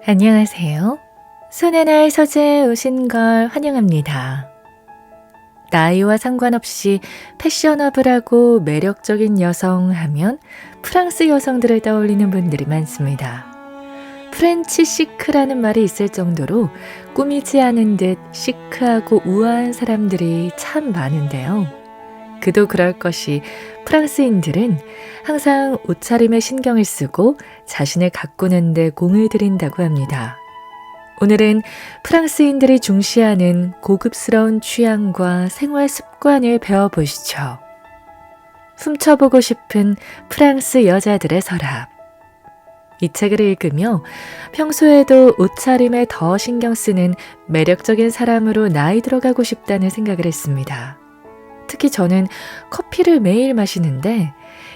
안녕하세요. 손의 날 서재에 오신 걸 환영합니다. 나이와 상관없이 패셔너블하고 매력적인 여성 하면 프랑스 여성들을 떠올리는 분들이 많습니다. 프렌치 시크라는 말이 있을 정도로 꾸미지 않은 듯 시크하고 우아한 사람들이 참 많은데요. 그도 그럴 것이 프랑스인들은 항상 옷차림에 신경을 쓰고 자신을 가꾸는 데 공을 들인다고 합니다. 오늘은 프랑스인들이 중시하는 고급스러운 취향과 생활 습관을 배워보시죠. 훔쳐보고 싶은 프랑스 여자들의 서랍. 이 책을 읽으며 평소에도 옷차림에 더 신경 쓰는 매력적인 사람으로 나이 들어가고 싶다는 생각을 했습니다. 특히 저는 커피를 매일 마시는데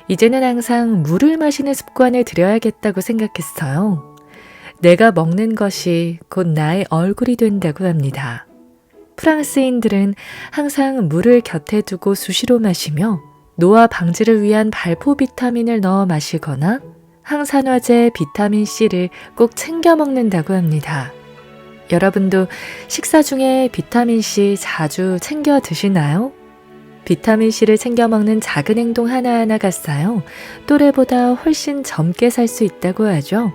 이제는 항상 물을 마시는 습관을 들여야겠다고 생각했어요. 내가 먹는 것이 곧 나의 얼굴이 된다고 합니다. 프랑스인들은 항상 물을 곁에 두고 수시로 마시며 노화 방지를 위한 발포 비타민을 넣어 마시거나 항산화제 비타민C를 꼭 챙겨 먹는다고 합니다. 여러분도 식사 중에 비타민C 자주 챙겨 드시나요? 비타민C를 챙겨 먹는 작은 행동 하나하나가 쌓여 또래보다 훨씬 젊게 살 수 있다고 하죠.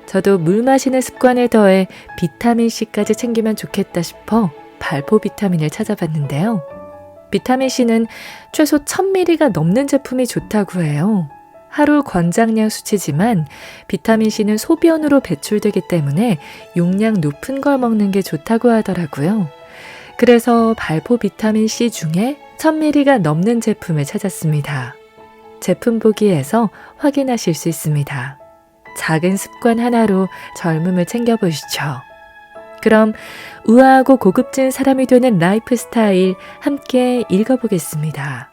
저도 물 마시는 습관에 더해 비타민C까지 챙기면 좋겠다 싶어 발포 비타민을 찾아봤는데요. 비타민C는 최소 1000ml가 넘는 제품이 좋다고 해요. 하루 권장량 수치지만 비타민C는 소변으로 배출되기 때문에 용량 높은 걸 먹는 게 좋다고 하더라고요. 그래서 발포 비타민C 중에 1000ml가 넘는 제품을 찾았습니다. 제품 보기에서 확인하실 수 있습니다. 작은 습관 하나로 젊음을 챙겨보시죠. 그럼 우아하고 고급진 사람이 되는 라이프 스타일 함께 읽어보겠습니다.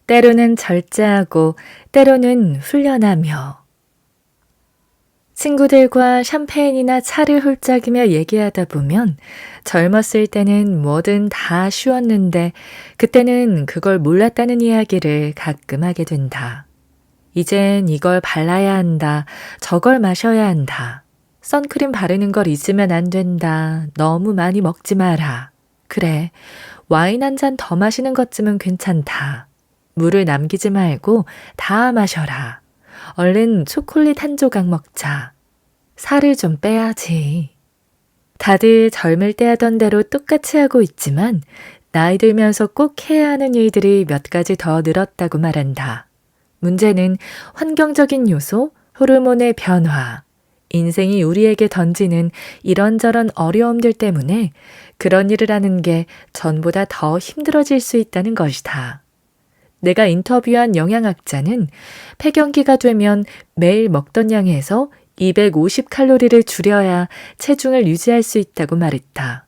때로는 절제하고 때로는 훈련하며 친구들과 샴페인이나 차를 홀짝이며 얘기하다 보면 젊었을 때는 뭐든 다 쉬웠는데 그때는 그걸 몰랐다는 이야기를 가끔 하게 된다. 이젠 이걸 발라야 한다. 저걸 마셔야 한다. 선크림 바르는 걸 잊으면 안 된다. 너무 많이 먹지 마라. 그래, 와인 한 잔 더 마시는 것쯤은 괜찮다. 물을 남기지 말고 다 마셔라. 얼른 초콜릿 한 조각 먹자. 살을 좀 빼야지. 다들 젊을 때 하던 대로 똑같이 하고 있지만 나이 들면서 꼭 해야 하는 일들이 몇 가지 더 늘었다고 말한다. 문제는 환경적인 요소, 호르몬의 변화, 인생이 우리에게 던지는 이런저런 어려움들 때문에 그런 일을 하는 게 전보다 더 힘들어질 수 있다는 것이다. 내가 인터뷰한 영양학자는 폐경기가 되면 매일 먹던 양에서 250칼로리를 줄여야 체중을 유지할 수 있다고 말했다.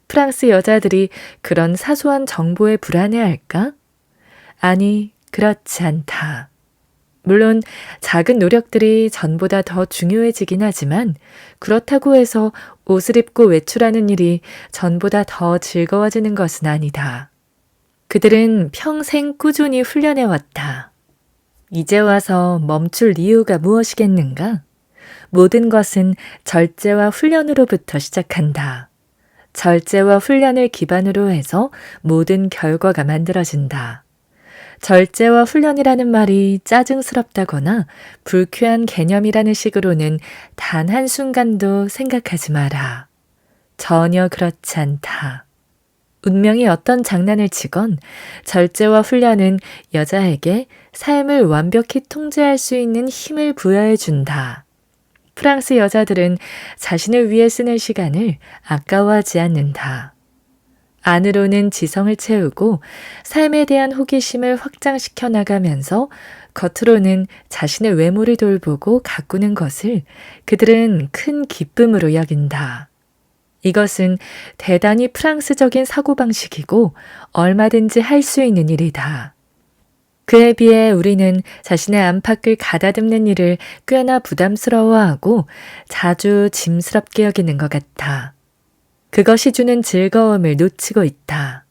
프랑스 여자들이 그런 사소한 정보에 불안해할까? 아니, 그렇지 않다. 물론 작은 노력들이 전보다 더 중요해지긴 하지만 그렇다고 해서 옷을 입고 외출하는 일이 전보다 더 즐거워지는 것은 아니다. 그들은 평생 꾸준히 훈련해왔다. 이제 와서 멈출 이유가 무엇이겠는가? 모든 것은 절제와 훈련으로부터 시작한다. 절제와 훈련을 기반으로 해서 모든 결과가 만들어진다. 절제와 훈련이라는 말이 짜증스럽다거나 불쾌한 개념이라는 식으로는 단 한순간도 생각하지 마라. 전혀 그렇지 않다. 운명이 어떤 장난을 치건 절제와 훈련은 여자에게 삶을 완벽히 통제할 수 있는 힘을 부여해 준다. 프랑스 여자들은 자신을 위해 쓰는 시간을 아까워하지 않는다. 안으로는 지성을 채우고 삶에 대한 호기심을 확장시켜 나가면서 겉으로는 자신의 외모를 돌보고 가꾸는 것을 그들은 큰 기쁨으로 여긴다. 이것은 대단히 프랑스적인 사고방식이고 얼마든지 할 수 있는 일이다. 그에 비해 우리는 자신의 안팎을 가다듬는 일을 꽤나 부담스러워하고 자주 짐스럽게 여기는 것 같아. 그것이 주는 즐거움을 놓치고 있다.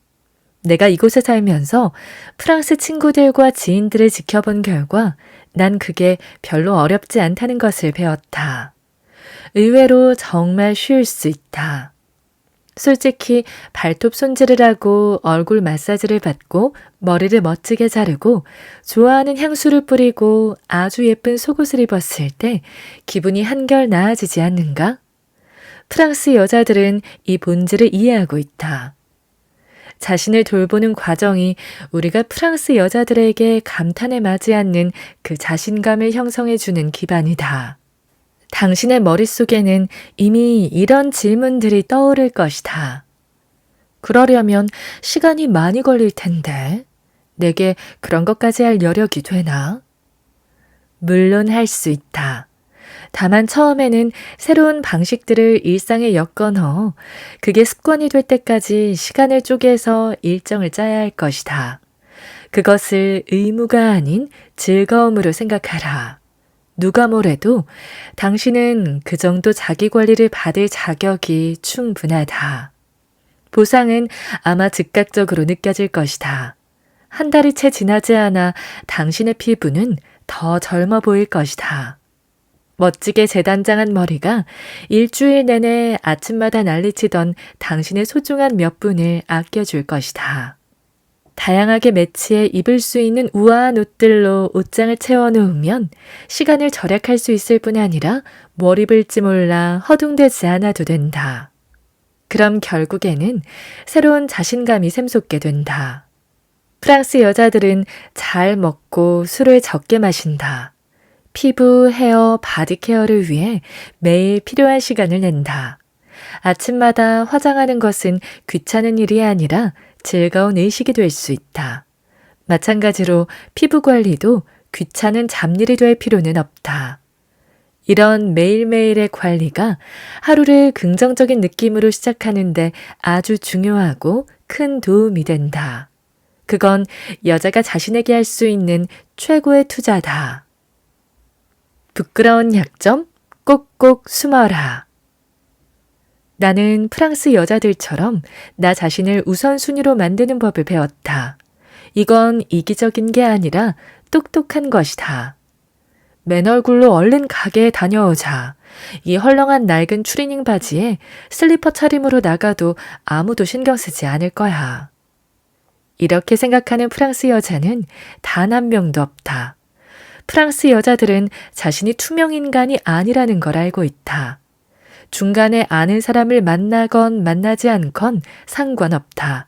내가 이곳에 살면서 프랑스 친구들과 지인들을 지켜본 결과 난 그게 별로 어렵지 않다는 것을 배웠다. 의외로 정말 쉬울 수 있다. 솔직히 발톱 손질을 하고 얼굴 마사지를 받고 머리를 멋지게 자르고 좋아하는 향수를 뿌리고 아주 예쁜 속옷을 입었을 때 기분이 한결 나아지지 않는가? 프랑스 여자들은 이 본질을 이해하고 있다. 자신을 돌보는 과정이 우리가 프랑스 여자들에게 감탄에 맞지 않는 그 자신감을 형성해주는 기반이다. 당신의 머릿속에는 이미 이런 질문들이 떠오를 것이다. 그러려면 시간이 많이 걸릴 텐데 내게 그런 것까지 할 여력이 되나? 물론 할 수 있다. 다만 처음에는 새로운 방식들을 일상에 엮어넣어 그게 습관이 될 때까지 시간을 쪼개서 일정을 짜야 할 것이다. 그것을 의무가 아닌 즐거움으로 생각하라. 누가 뭐래도 당신은 그 정도 자기 관리를 받을 자격이 충분하다. 보상은 아마 즉각적으로 느껴질 것이다. 한 달이 채 지나지 않아 당신의 피부는 더 젊어 보일 것이다. 멋지게 재단장한 머리가 일주일 내내 아침마다 난리치던 당신의 소중한 몇 분을 아껴줄 것이다. 다양하게 매치해 입을 수 있는 우아한 옷들로 옷장을 채워놓으면 시간을 절약할 수 있을 뿐 아니라 뭘 입을지 몰라 허둥대지 않아도 된다. 그럼 결국에는 새로운 자신감이 샘솟게 된다. 프랑스 여자들은 잘 먹고 술을 적게 마신다. 피부, 헤어, 바디 케어를 위해 매일 필요한 시간을 낸다. 아침마다 화장하는 것은 귀찮은 일이 아니라 즐거운 의식이 될 수 있다. 마찬가지로 피부 관리도 귀찮은 잡일이 될 필요는 없다. 이런 매일매일의 관리가 하루를 긍정적인 느낌으로 시작하는데 아주 중요하고 큰 도움이 된다. 그건 여자가 자신에게 할 수 있는 최고의 투자다. 부끄러운 약점 꼭꼭 숨어라. 나는 프랑스 여자들처럼 나 자신을 우선순위로 만드는 법을 배웠다. 이건 이기적인 게 아니라 똑똑한 것이다. 맨 얼굴로 얼른 가게에 다녀오자. 이 헐렁한 낡은 추리닝 바지에 슬리퍼 차림으로 나가도 아무도 신경 쓰지 않을 거야. 이렇게 생각하는 프랑스 여자는 단 한 명도 없다. 프랑스 여자들은 자신이 투명인간이 아니라는 걸 알고 있다. 중간에 아는 사람을 만나건 만나지 않건 상관없다.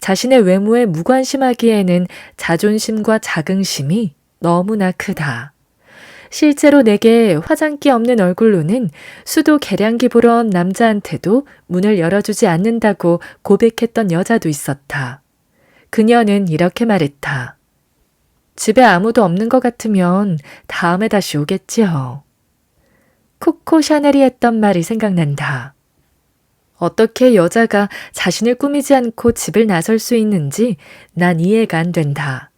자신의 외모에 무관심하기에는 자존심과 자긍심이 너무나 크다. 실제로 내게 화장기 없는 얼굴로는 수도 계량기 보러 온 남자한테도 문을 열어주지 않는다고 고백했던 여자도 있었다. 그녀는 이렇게 말했다. 집에 아무도 없는 것 같으면 다음에 다시 오겠지요. 코코 샤넬이 했던 말이 생각난다. 어떻게 여자가 자신을 꾸미지 않고 집을 나설 수 있는지 난 이해가 안 된다.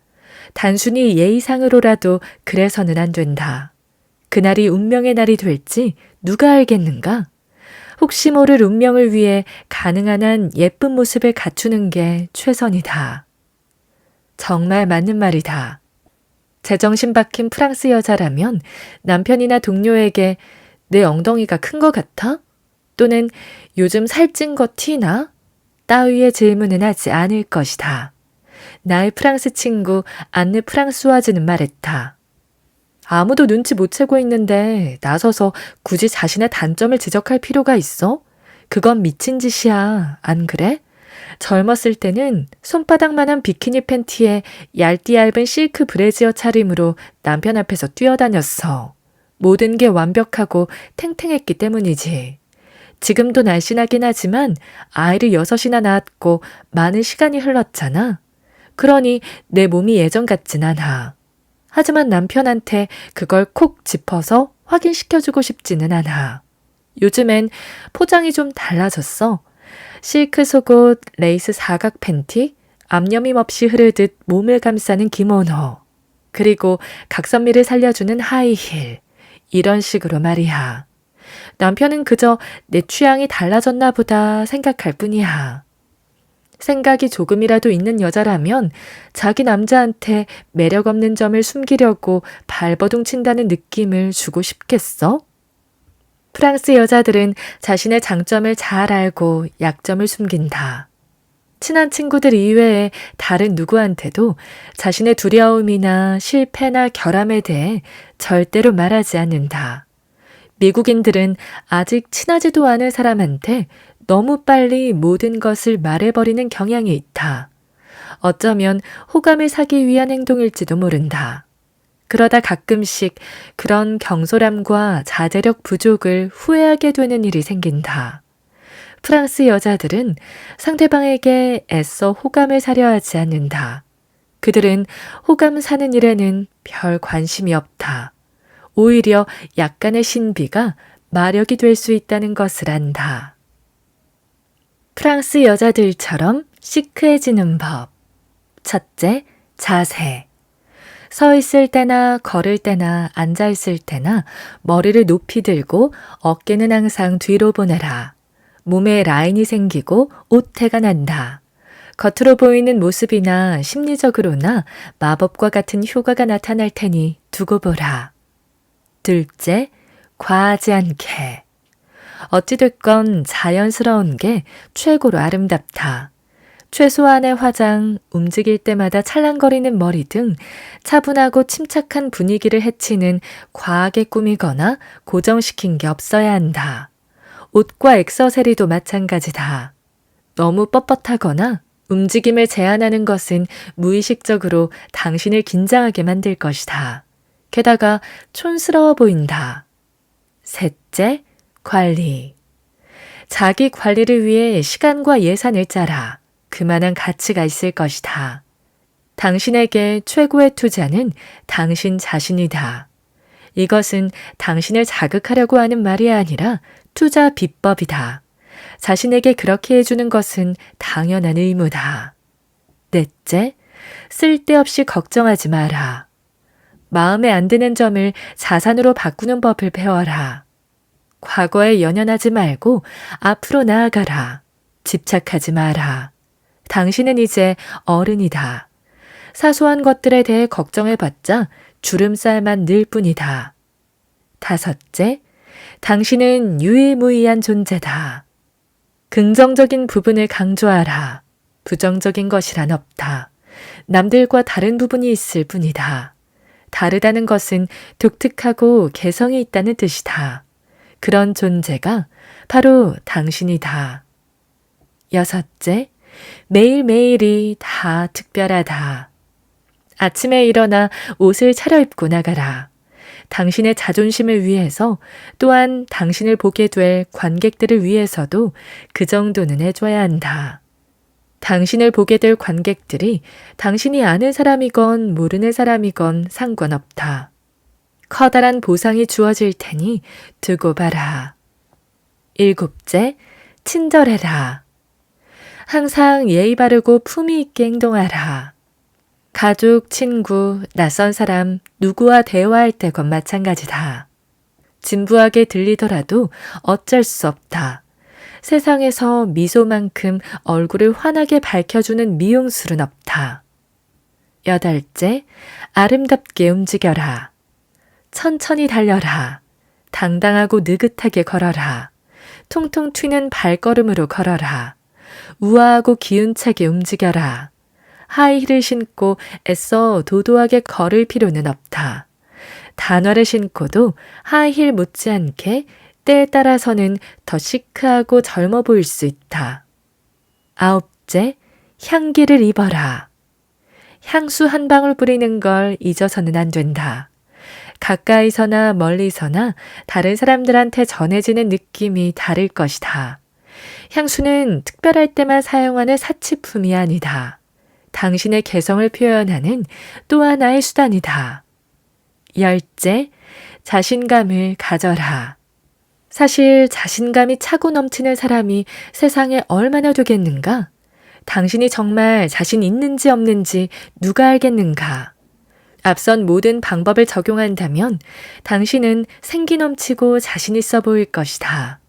단순히 예의상으로라도 그래서는 안 된다. 그날이 운명의 날이 될지 누가 알겠는가? 혹시 모를 운명을 위해 가능한 한 예쁜 모습을 갖추는 게 최선이다. 정말 맞는 말이다. 제정신 박힌 프랑스 여자라면 남편이나 동료에게 내 엉덩이가 큰 것 같아? 또는 요즘 살찐 거 티나? 따위의 질문은 하지 않을 것이다. 나의 프랑스 친구 안느 프랑스와즈는 말했다. 아무도 눈치 못 채고 있는데 나서서 굳이 자신의 단점을 지적할 필요가 있어? 그건 미친 짓이야. 안 그래? 젊었을 때는 손바닥만한 비키니 팬티에 얇디 얇은 실크 브래지어 차림으로 남편 앞에서 뛰어다녔어. 모든 게 완벽하고 탱탱했기 때문이지. 지금도 날씬하긴 하지만 아이를 6이나 낳았고 많은 시간이 흘렀잖아. 그러니 내 몸이 예전 같진 않아. 하지만 남편한테 그걸 콕 짚어서 확인시켜주고 싶지는 않아. 요즘엔 포장이 좀 달라졌어. 실크 속옷, 레이스 사각 팬티, 앞여밈 없이 흐르듯 몸을 감싸는 기모노, 그리고 각선미를 살려주는 하이힐, 이런 식으로 말이야. 남편은 그저 내 취향이 달라졌나 보다 생각할 뿐이야. 생각이 조금이라도 있는 여자라면 자기 남자한테 매력 없는 점을 숨기려고 발버둥 친다는 느낌을 주고 싶겠어? 프랑스 여자들은 자신의 장점을 잘 알고 약점을 숨긴다. 친한 친구들 이외에 다른 누구한테도 자신의 두려움이나 실패나 결함에 대해 절대로 말하지 않는다. 미국인들은 아직 친하지도 않은 사람한테 너무 빨리 모든 것을 말해버리는 경향이 있다. 어쩌면 호감을 사기 위한 행동일지도 모른다. 그러다 가끔씩 그런 경솔함과 자제력 부족을 후회하게 되는 일이 생긴다. 프랑스 여자들은 상대방에게 애써 호감을 사려 하지 않는다. 그들은 호감 사는 일에는 별 관심이 없다. 오히려 약간의 신비가 마력이 될 수 있다는 것을 안다. 프랑스 여자들처럼 시크해지는 법. 첫째, 자세. 서 있을 때나 걸을 때나 앉아 있을 때나 머리를 높이 들고 어깨는 항상 뒤로 보내라. 몸에 라인이 생기고 옷태가 난다. 겉으로 보이는 모습이나 심리적으로나 마법과 같은 효과가 나타날 테니 두고 보라. 둘째, 과하지 않게. 어찌됐건 자연스러운 게 최고로 아름답다. 최소한의 화장, 움직일 때마다 찰랑거리는 머리 등 차분하고 침착한 분위기를 해치는 과하게 꾸미거나 고정시킨 게 없어야 한다. 옷과 액세서리도 마찬가지다. 너무 뻣뻣하거나 움직임을 제한하는 것은 무의식적으로 당신을 긴장하게 만들 것이다. 게다가 촌스러워 보인다. 셋째, 관리. 자기 관리를 위해 시간과 예산을 짜라. 그만한 가치가 있을 것이다. 당신에게 최고의 투자는 당신 자신이다. 이것은 당신을 자극하려고 하는 말이 아니라 투자 비법이다. 자신에게 그렇게 해주는 것은 당연한 의무다. 넷째, 쓸데없이 걱정하지 마라. 마음에 안 드는 점을 자산으로 바꾸는 법을 배워라. 과거에 연연하지 말고 앞으로 나아가라. 집착하지 마라. 당신은 이제 어른이다. 사소한 것들에 대해 걱정해봤자 주름살만 늘 뿐이다. 다섯째, 당신은 유일무이한 존재다. 긍정적인 부분을 강조하라. 부정적인 것이란 없다. 남들과 다른 부분이 있을 뿐이다. 다르다는 것은 독특하고 개성이 있다는 뜻이다. 그런 존재가 바로 당신이다. 여섯째, 매일매일이 다 특별하다. 아침에 일어나 옷을 차려입고 나가라. 당신의 자존심을 위해서 또한 당신을 보게 될 관객들을 위해서도 그 정도는 해줘야 한다. 당신을 보게 될 관객들이 당신이 아는 사람이건 모르는 사람이건 상관없다. 커다란 보상이 주어질 테니 두고 봐라. 일곱째, 친절해라. 항상 예의 바르고 품위 있게 행동하라. 가족, 친구, 낯선 사람, 누구와 대화할 때건 마찬가지다. 진부하게 들리더라도 어쩔 수 없다. 세상에서 미소만큼 얼굴을 환하게 밝혀주는 미용술은 없다. 여덟째, 아름답게 움직여라. 천천히 달려라. 당당하고 느긋하게 걸어라. 통통 튀는 발걸음으로 걸어라. 우아하고 기운차게 움직여라. 하이힐을 신고 애써 도도하게 걸을 필요는 없다. 단화를 신고도 하이힐 못지않게 때에 따라서는 더 시크하고 젊어 보일 수 있다. 아홉째, 향기를 입어라. 향수 한 방울 뿌리는 걸 잊어서는 안 된다. 가까이서나 멀리서나 다른 사람들한테 전해지는 느낌이 다를 것이다. 향수는 특별할 때만 사용하는 사치품이 아니다. 당신의 개성을 표현하는 또 하나의 수단이다. 열째, 자신감을 가져라. 사실 자신감이 차고 넘치는 사람이 세상에 얼마나 되겠는가? 당신이 정말 자신 있는지 없는지 누가 알겠는가? 앞선 모든 방법을 적용한다면 당신은 생기 넘치고 자신 있어 보일 것이다.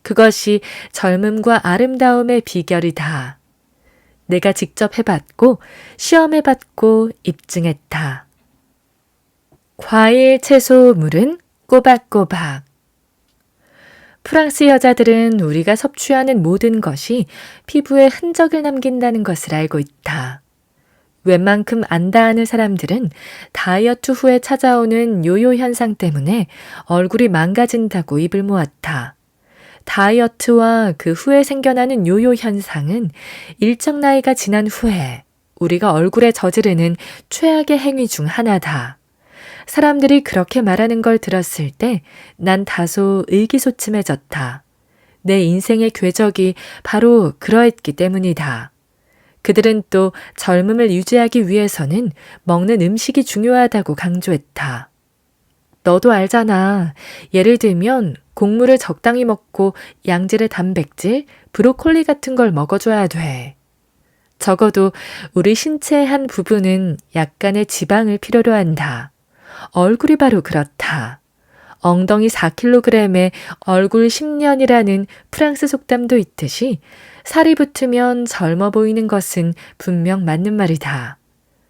그것이 젊음과 아름다움의 비결이다. 내가 직접 해봤고 시험해봤고 입증했다. 과일, 채소, 물은 꼬박꼬박. 프랑스 여자들은 우리가 섭취하는 모든 것이 피부에 흔적을 남긴다는 것을 알고 있다. 웬만큼 안다 하는 사람들은 다이어트 후에 찾아오는 요요 현상 때문에 얼굴이 망가진다고 입을 모았다. 다이어트와 그 후에 생겨나는 요요 현상은 일정 나이가 지난 후에 우리가 얼굴에 저지르는 최악의 행위 중 하나다. 사람들이 그렇게 말하는 걸 들었을 때 난 다소 의기소침해졌다. 내 인생의 궤적이 바로 그러했기 때문이다. 그들은 또 젊음을 유지하기 위해서는 먹는 음식이 중요하다고 강조했다. 너도 알잖아. 예를 들면 곡물을 적당히 먹고 양질의 단백질, 브로콜리 같은 걸 먹어줘야 돼. 적어도 우리 신체의 한 부분은 약간의 지방을 필요로 한다. 얼굴이 바로 그렇다. 엉덩이 4kg에 얼굴 10년이라는 프랑스 속담도 있듯이 살이 붙으면 젊어 보이는 것은 분명 맞는 말이다.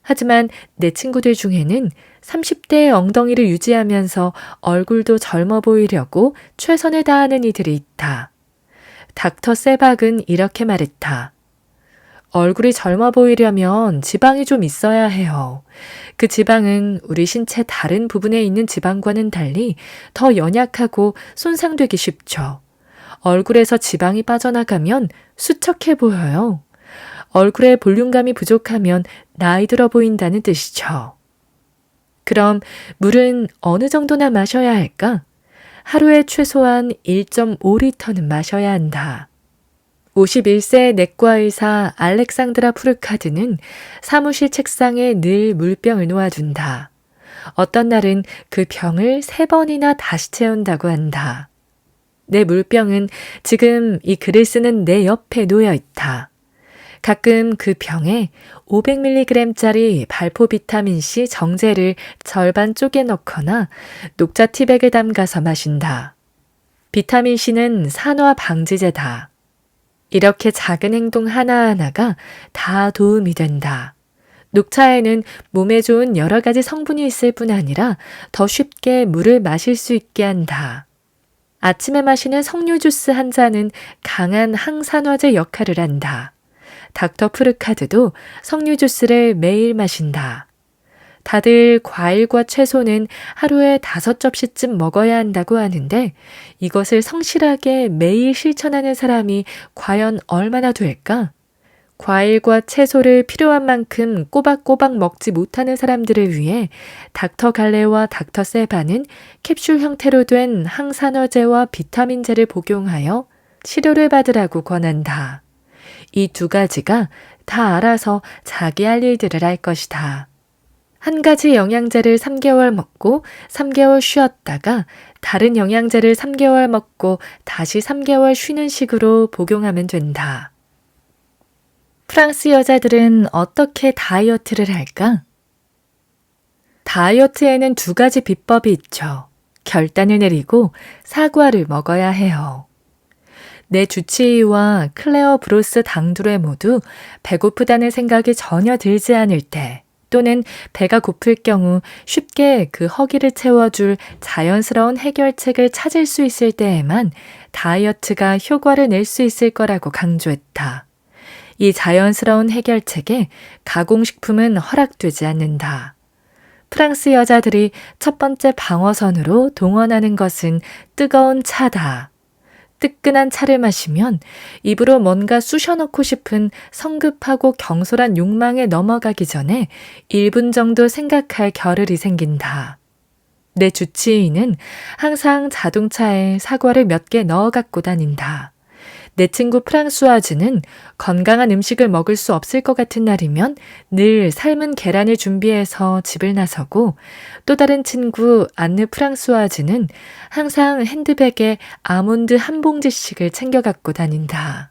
하지만 내 친구들 중에는 30대의 엉덩이를 유지하면서 얼굴도 젊어 보이려고 최선을 다하는 이들이 있다. 닥터 세박은 이렇게 말했다. 얼굴이 젊어 보이려면 지방이 좀 있어야 해요. 그 지방은 우리 신체 다른 부분에 있는 지방과는 달리 더 연약하고 손상되기 쉽죠. 얼굴에서 지방이 빠져나가면 수척해 보여요. 얼굴에 볼륨감이 부족하면 나이 들어 보인다는 뜻이죠. 그럼 물은 어느 정도나 마셔야 할까? 하루에 최소한 1.5리터는 마셔야 한다. 51세의 내과 의사 알렉산드라 푸르카드는 사무실 책상에 늘 물병을 놓아둔다. 어떤 날은 그 병을 3번이나 다시 채운다고 한다. 내 물병은 지금 이 글을 쓰는 내 옆에 놓여 있다. 가끔 그 병에 500mg짜리 발포 비타민C 정제를 절반 쪼개 넣거나 녹차 티백을 담가서 마신다. 비타민C는 산화 방지제다. 이렇게 작은 행동 하나하나가 다 도움이 된다. 녹차에는 몸에 좋은 여러 가지 성분이 있을 뿐 아니라 더 쉽게 물을 마실 수 있게 한다. 아침에 마시는 석류 주스 한 잔은 강한 항산화제 역할을 한다. 닥터 푸르카드도 석류 주스를 매일 마신다. 다들 과일과 채소는 하루에 5접시쯤 먹어야 한다고 하는데 이것을 성실하게 매일 실천하는 사람이 과연 얼마나 될까? 과일과 채소를 필요한 만큼 꼬박꼬박 먹지 못하는 사람들을 위해 닥터 갈레와 닥터 세바는 캡슐 형태로 된 항산화제와 비타민제를 복용하여 치료를 받으라고 권한다. 이 2가지가 다 알아서 자기 할 일들을 할 것이다. 한 가지 영양제를 3개월 먹고 3개월 쉬었다가 다른 영양제를 3개월 먹고 다시 3개월 쉬는 식으로 복용하면 된다. 프랑스 여자들은 어떻게 다이어트를 할까? 다이어트에는 2가지 비법이 있죠. 결단을 내리고 사과를 먹어야 해요. 내 주치의와 클레어 브로스 당두레 모두 배고프다는 생각이 전혀 들지 않을 때 또는 배가 고플 경우 쉽게 그 허기를 채워줄 자연스러운 해결책을 찾을 수 있을 때에만 다이어트가 효과를 낼 수 있을 거라고 강조했다. 이 자연스러운 해결책에 가공식품은 허락되지 않는다. 프랑스 여자들이 첫 번째 방어선으로 동원하는 것은 뜨거운 차다. 뜨끈한 차를 마시면 입으로 뭔가 쑤셔넣고 싶은 성급하고 경솔한 욕망에 넘어가기 전에 1분 정도 생각할 겨를이 생긴다. 내 주치의는 항상 자동차에 사과를 몇 개 넣어 갖고 다닌다. 내 친구 프랑수아즈는 건강한 음식을 먹을 수 없을 것 같은 날이면 늘 삶은 계란을 준비해서 집을 나서고 또 다른 친구 안느 프랑수아즈는 항상 핸드백에 아몬드 한 봉지씩을 챙겨 갖고 다닌다.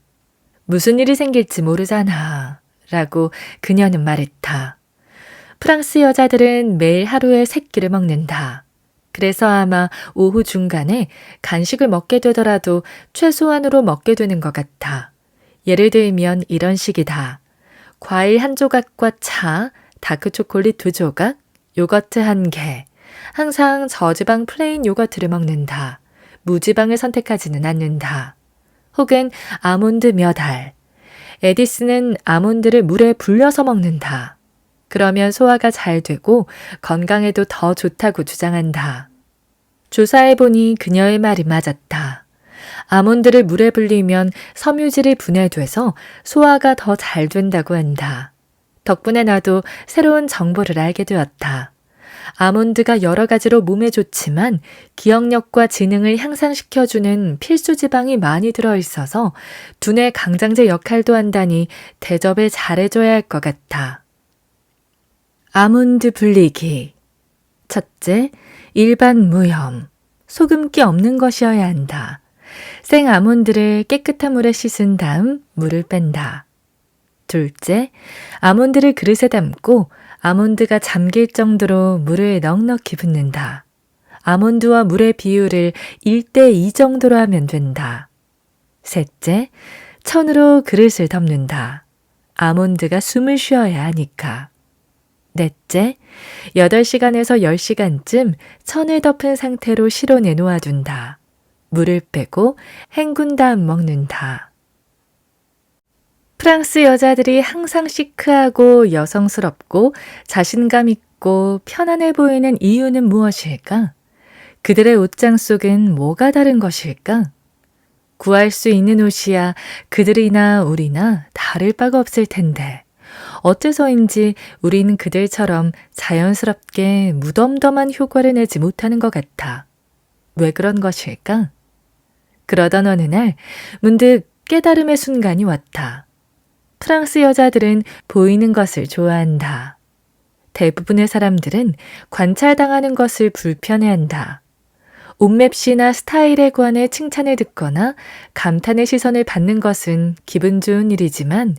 무슨 일이 생길지 모르잖아 라고 그녀는 말했다. 프랑스 여자들은 매일 하루에 3끼를 먹는다. 그래서 아마 오후 중간에 간식을 먹게 되더라도 최소한으로 먹게 되는 것 같아. 예를 들면 이런 식이다. 과일 한 조각과 차, 다크초콜릿 2조각, 요거트 1개. 항상 저지방 플레인 요거트를 먹는다. 무지방을 선택하지는 않는다. 혹은 아몬드 몇 알. 에디스는 아몬드를 물에 불려서 먹는다. 그러면 소화가 잘 되고 건강에도 더 좋다고 주장한다. 조사해보니 그녀의 말이 맞았다. 아몬드를 물에 불리면 섬유질이 분해돼서 소화가 더 잘 된다고 한다. 덕분에 나도 새로운 정보를 알게 되었다. 아몬드가 여러 가지로 몸에 좋지만 기억력과 지능을 향상시켜주는 필수 지방이 많이 들어있어서 두뇌 강장제 역할도 한다니 대접을 잘해줘야 할 것 같아. 아몬드 불리기. 첫째, 일반 무염. 소금기 없는 것이어야 한다. 생 아몬드를 깨끗한 물에 씻은 다음 물을 뺀다. 둘째, 아몬드를 그릇에 담고 아몬드가 잠길 정도로 물을 넉넉히 붓는다. 아몬드와 물의 비율을 1대2 정도로 하면 된다. 셋째, 천으로 그릇을 덮는다. 아몬드가 숨을 쉬어야 하니까. 넷째, 8시간에서 10시간쯤 천을 덮은 상태로 실온에 놓아둔다. 물을 빼고 헹군 다음 먹는다. 프랑스 여자들이 항상 시크하고 여성스럽고 자신감 있고 편안해 보이는 이유는 무엇일까? 그들의 옷장 속엔 뭐가 다른 것일까? 구할 수 있는 옷이야 그들이나 우리나 다를 바가 없을 텐데 어째서인지 우리는 그들처럼 자연스럽게 무덤덤한 효과를 내지 못하는 것 같아. 왜 그런 것일까? 그러던 어느 날 문득 깨달음의 순간이 왔다. 프랑스 여자들은 보이는 것을 좋아한다. 대부분의 사람들은 관찰당하는 것을 불편해한다. 옷맵시나 스타일에 관해 칭찬을 듣거나 감탄의 시선을 받는 것은 기분 좋은 일이지만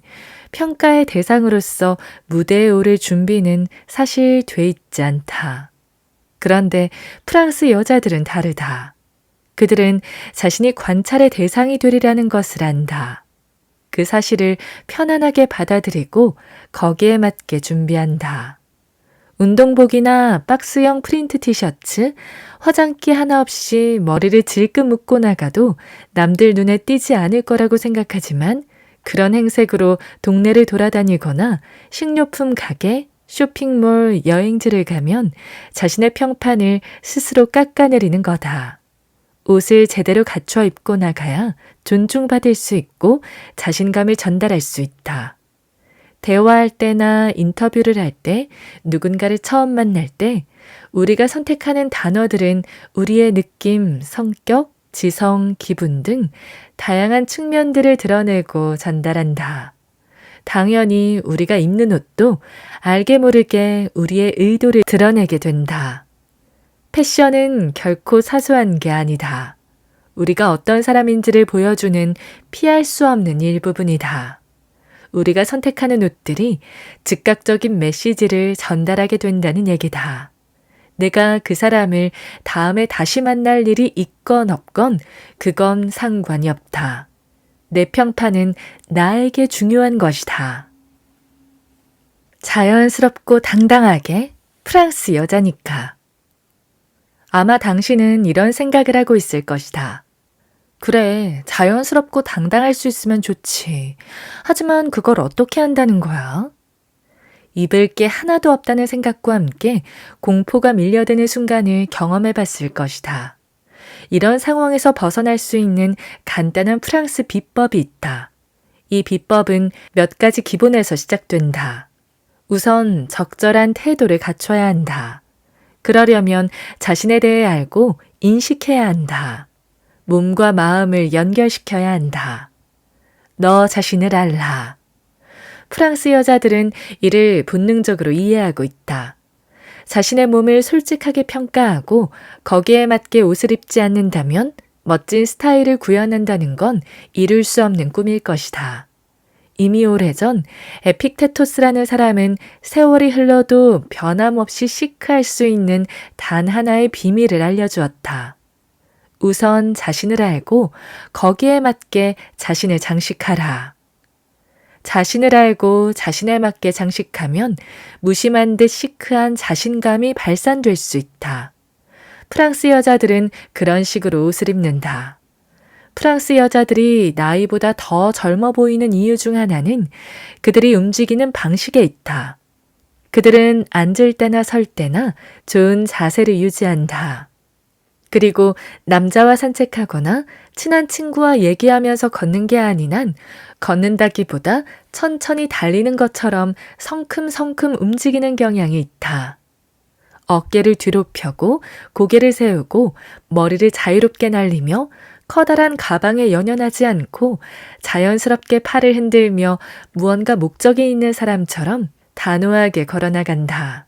평가의 대상으로서 무대에 오를 준비는 사실 돼 있지 않다. 그런데 프랑스 여자들은 다르다. 그들은 자신이 관찰의 대상이 되리라는 것을 안다. 그 사실을 편안하게 받아들이고 거기에 맞게 준비한다. 운동복이나 박스형 프린트 티셔츠, 화장기 하나 없이 머리를 질끈 묶고 나가도 남들 눈에 띄지 않을 거라고 생각하지만 그런 행색으로 동네를 돌아다니거나 식료품 가게, 쇼핑몰, 여행지를 가면 자신의 평판을 스스로 깎아내리는 거다. 옷을 제대로 갖춰 입고 나가야 존중받을 수 있고 자신감을 전달할 수 있다. 대화할 때나 인터뷰를 할 때, 누군가를 처음 만날 때 우리가 선택하는 단어들은 우리의 느낌, 성격, 지성, 기분 등 다양한 측면들을 드러내고 전달한다. 당연히 우리가 입는 옷도 알게 모르게 우리의 의도를 드러내게 된다. 패션은 결코 사소한 게 아니다. 우리가 어떤 사람인지를 보여주는 피할 수 없는 일부분이다. 우리가 선택하는 옷들이 즉각적인 메시지를 전달하게 된다는 얘기다. 내가 그 사람을 다음에 다시 만날 일이 있건 없건 그건 상관이 없다. 내 평판은 나에게 중요한 것이다. 자연스럽고 당당하게 프랑스 여자니까. 아마 당신은 이런 생각을 하고 있을 것이다. 그래, 자연스럽고 당당할 수 있으면 좋지. 하지만 그걸 어떻게 한다는 거야? 입을 게 하나도 없다는 생각과 함께 공포가 밀려드는 순간을 경험해 봤을 것이다. 이런 상황에서 벗어날 수 있는 간단한 프랑스 비법이 있다. 이 비법은 몇 가지 기본에서 시작된다. 우선 적절한 태도를 갖춰야 한다. 그러려면 자신에 대해 알고 인식해야 한다. 몸과 마음을 연결시켜야 한다. 너 자신을 알라. 프랑스 여자들은 이를 본능적으로 이해하고 있다. 자신의 몸을 솔직하게 평가하고 거기에 맞게 옷을 입지 않는다면 멋진 스타일을 구현한다는 건 이룰 수 없는 꿈일 것이다. 이미 오래전 에픽테토스라는 사람은 세월이 흘러도 변함없이 시크할 수 있는 단 하나의 비밀을 알려주었다. 우선 자신을 알고 거기에 맞게 자신을 장식하라. 자신을 알고 자신에 맞게 장식하면 무심한 듯 시크한 자신감이 발산될 수 있다. 프랑스 여자들은 그런 식으로 옷을 입는다. 프랑스 여자들이 나이보다 더 젊어 보이는 이유 중 하나는 그들이 움직이는 방식에 있다. 그들은 앉을 때나 설 때나 좋은 자세를 유지한다. 그리고 남자와 산책하거나 친한 친구와 얘기하면서 걷는 게 아닌 한 걷는다기보다 천천히 달리는 것처럼 성큼성큼 움직이는 경향이 있다. 어깨를 뒤로 펴고 고개를 세우고 머리를 자유롭게 날리며 커다란 가방에 연연하지 않고 자연스럽게 팔을 흔들며 무언가 목적이 있는 사람처럼 단호하게 걸어나간다.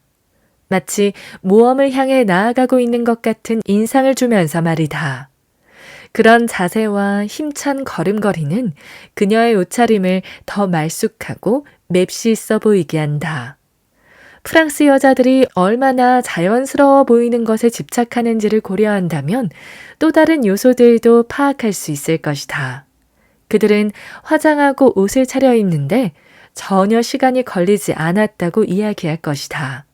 마치 모험을 향해 나아가고 있는 것 같은 인상을 주면서 말이다. 그런 자세와 힘찬 걸음걸이는 그녀의 옷차림을 더 말쑥하고 맵시 있어 보이게 한다. 프랑스 여자들이 얼마나 자연스러워 보이는 것에 집착하는지를 고려한다면 또 다른 요소들도 파악할 수 있을 것이다. 그들은 화장하고 옷을 차려입는데 전혀 시간이 걸리지 않았다고 이야기할 것이다.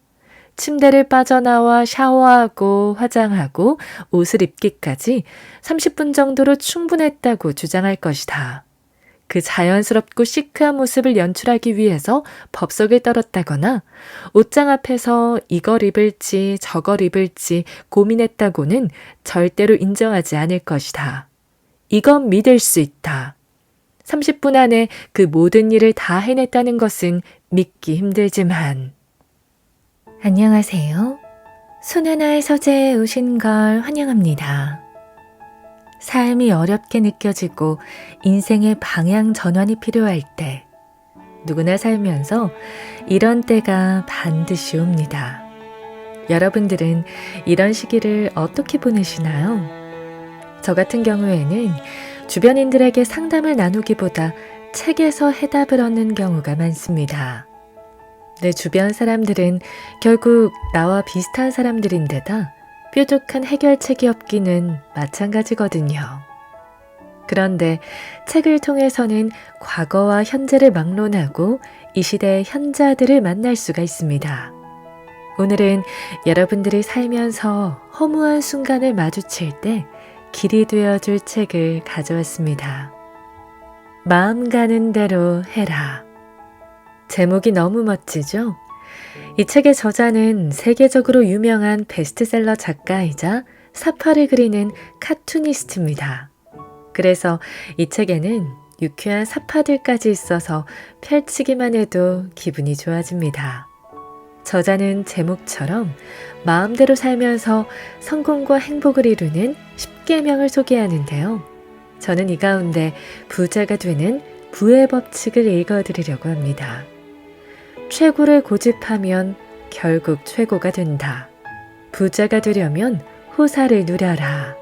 침대를 빠져나와 샤워하고 화장하고 옷을 입기까지 30분 정도로 충분했다고 주장할 것이다. 그 자연스럽고 시크한 모습을 연출하기 위해서 법석을 떨었다거나 옷장 앞에서 이걸 입을지 저걸 입을지 고민했다고는 절대로 인정하지 않을 것이다. 이건 믿을 수 있다. 30분 안에 그 모든 일을 다 해냈다는 것은 믿기 힘들지만. 안녕하세요. 손하나의 서재에 오신 걸 환영합니다. 삶이 어렵게 느껴지고 인생의 방향 전환이 필요할 때 누구나 살면서 이런 때가 반드시 옵니다. 여러분들은 이런 시기를 어떻게 보내시나요? 저 같은 경우에는 주변인들에게 상담을 나누기보다 책에서 해답을 얻는 경우가 많습니다. 내 주변 사람들은 결국 나와 비슷한 사람들인데다 뾰족한 해결책이 없기는 마찬가지거든요. 그런데 책을 통해서는 과거와 현재를 막론하고 이 시대의 현자들을 만날 수가 있습니다. 오늘은 여러분들이 살면서 허무한 순간을 마주칠 때 길이 되어줄 책을 가져왔습니다. 마음 가는 대로 해라. 제목이 너무 멋지죠? 이 책의 저자는 세계적으로 유명한 베스트셀러 작가이자 사파를 그리는 카툰니스트입니다. 그래서 이 책에는 유쾌한 사파들까지 있어서 펼치기만 해도 기분이 좋아집니다. 저자는 제목처럼 마음대로 살면서 성공과 행복을 이루는 10계명을 소개하는데요. 저는 이 가운데 부자가 되는 부의 법칙을 읽어드리려고 합니다. 최고를 고집하면 결국 최고가 된다. 부자가 되려면 호사를 누려라.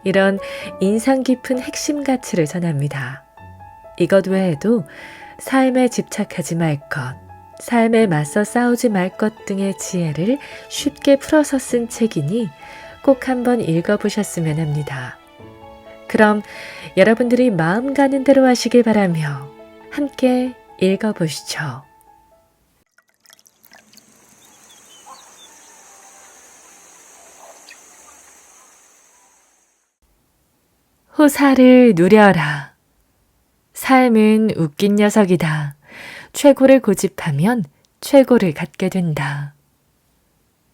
이런 인상 깊은 핵심 가치를 전합니다. 이것 외에도 삶에 집착하지 말 것, 삶에 맞서 싸우지 말 것 등의 지혜를 쉽게 풀어서 쓴 책이니 꼭 한번 읽어보셨으면 합니다. 그럼 여러분들이 마음 가는 대로 하시길 바라며 함께 읽어보시죠. 호사를 누려라. 삶은 웃긴 녀석이다. 최고를 고집하면 최고를 갖게 된다.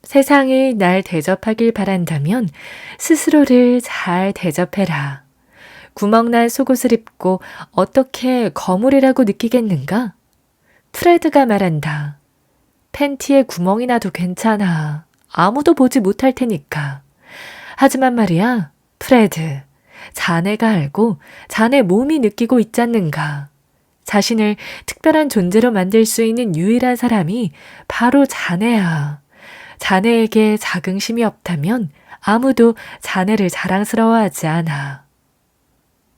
세상이 날 대접하길 바란다면 스스로를 잘 대접해라. 구멍난 속옷을 입고 어떻게 거물이라고 느끼겠는가? 프레드가 말한다. 팬티에 구멍이 나도 괜찮아. 아무도 보지 못할 테니까. 하지만 말이야, 프레드. 자네가 알고 자네 몸이 느끼고 있지 않는가? 자신을 특별한 존재로 만들 수 있는 유일한 사람이 바로 자네야. 자네에게 자긍심이 없다면 아무도 자네를 자랑스러워하지 않아.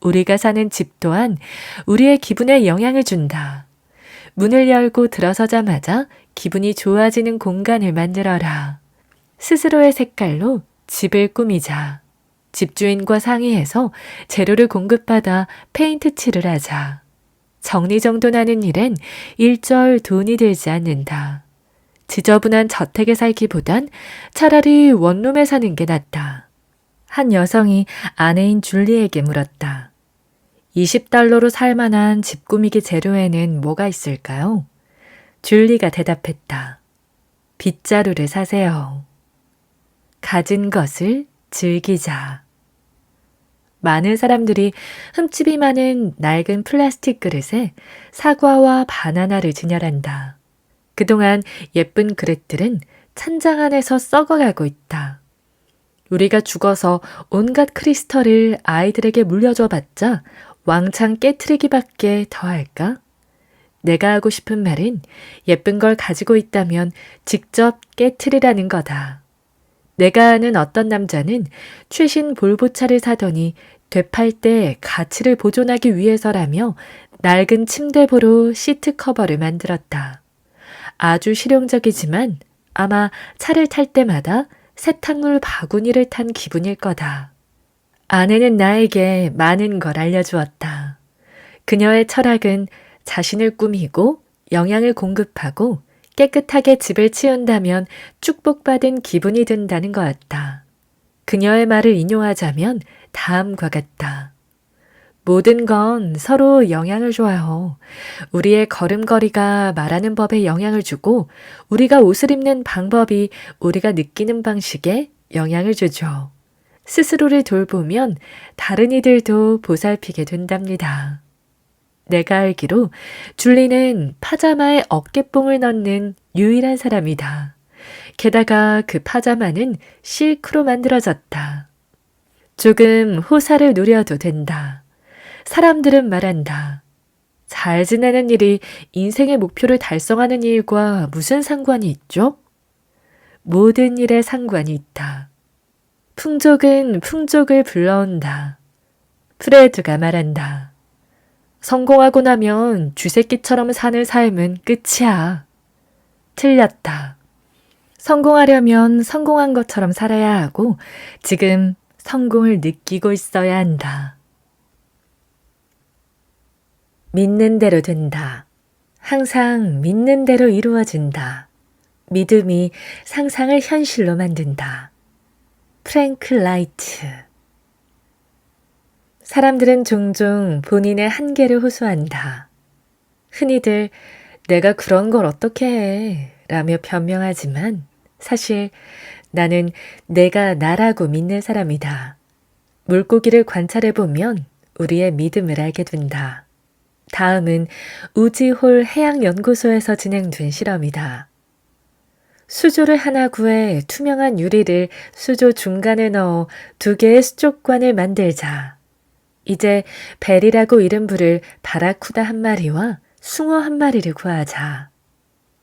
우리가 사는 집 또한 우리의 기분에 영향을 준다. 문을 열고 들어서자마자 기분이 좋아지는 공간을 만들어라. 스스로의 색깔로 집을 꾸미자. 집주인과 상의해서 재료를 공급받아 페인트 칠을 하자. 정리정돈하는 일엔 일절 돈이 들지 않는다. 지저분한 저택에 살기보단 차라리 원룸에 사는 게 낫다. 한 여성이 아내인 줄리에게 물었다. 20달러로 살 만한 집 꾸미기 재료에는 뭐가 있을까요? 줄리가 대답했다. 빗자루를 사세요. 가진 것을 즐기자. 많은 사람들이 흠집이 많은 낡은 플라스틱 그릇에 사과와 바나나를 진열한다. 그동안 예쁜 그릇들은 찬장 안에서 썩어가고 있다. 우리가 죽어서 온갖 크리스털을 아이들에게 물려줘 봤자 왕창 깨트리기밖에 더 할까? 내가 하고 싶은 말은 예쁜 걸 가지고 있다면 직접 깨트리라는 거다. 내가 아는 어떤 남자는 최신 볼보차를 사더니 되팔 때 가치를 보존하기 위해서라며 낡은 침대보로 시트 커버를 만들었다. 아주 실용적이지만 아마 차를 탈 때마다 세탁물 바구니를 탄 기분일 거다. 아내는 나에게 많은 걸 알려주었다. 그녀의 철학은 자신을 꾸미고 영양을 공급하고 깨끗하게 집을 치운다면 축복받은 기분이 든다는 거였다. 그녀의 말을 인용하자면 다음과 같다. 모든 건 서로 영향을 줘요. 우리의 걸음걸이가 말하는 법에 영향을 주고 우리가 옷을 입는 방법이 우리가 느끼는 방식에 영향을 주죠. 스스로를 돌보면 다른 이들도 보살피게 된답니다. 내가 알기로 줄리는 파자마에 어깨뽕을 넣는 유일한 사람이다. 게다가 그 파자마는 실크로 만들어졌다. 조금 호사를 누려도 된다. 사람들은 말한다. 잘 지내는 일이 인생의 목표를 달성하는 일과 무슨 상관이 있죠? 모든 일에 상관이 있다. 풍족은 풍족을 불러온다. 프레드가 말한다. 성공하고 나면 쥐새끼처럼 사는 삶은 끝이야. 틀렸다. 성공하려면 성공한 것처럼 살아야 하고 지금 성공을 느끼고 있어야 한다. 믿는 대로 된다. 항상 믿는 대로 이루어진다. 믿음이 상상을 현실로 만든다. 프랭크 라이트. 사람들은 종종 본인의 한계를 호소한다. 흔히들 내가 그런 걸 어떻게 해? 라며 변명하지만 사실 나는 내가 나라고 믿는 사람이다. 물고기를 관찰해보면 우리의 믿음을 알게 된다. 다음은 우지홀 해양연구소에서 진행된 실험이다. 수조를 하나 구해 투명한 유리를 수조 중간에 넣어 2개의 수족관을 만들자. 이제 벨이라고 이름 부를 바라쿠다 한 마리와 숭어 한 마리를 구하자.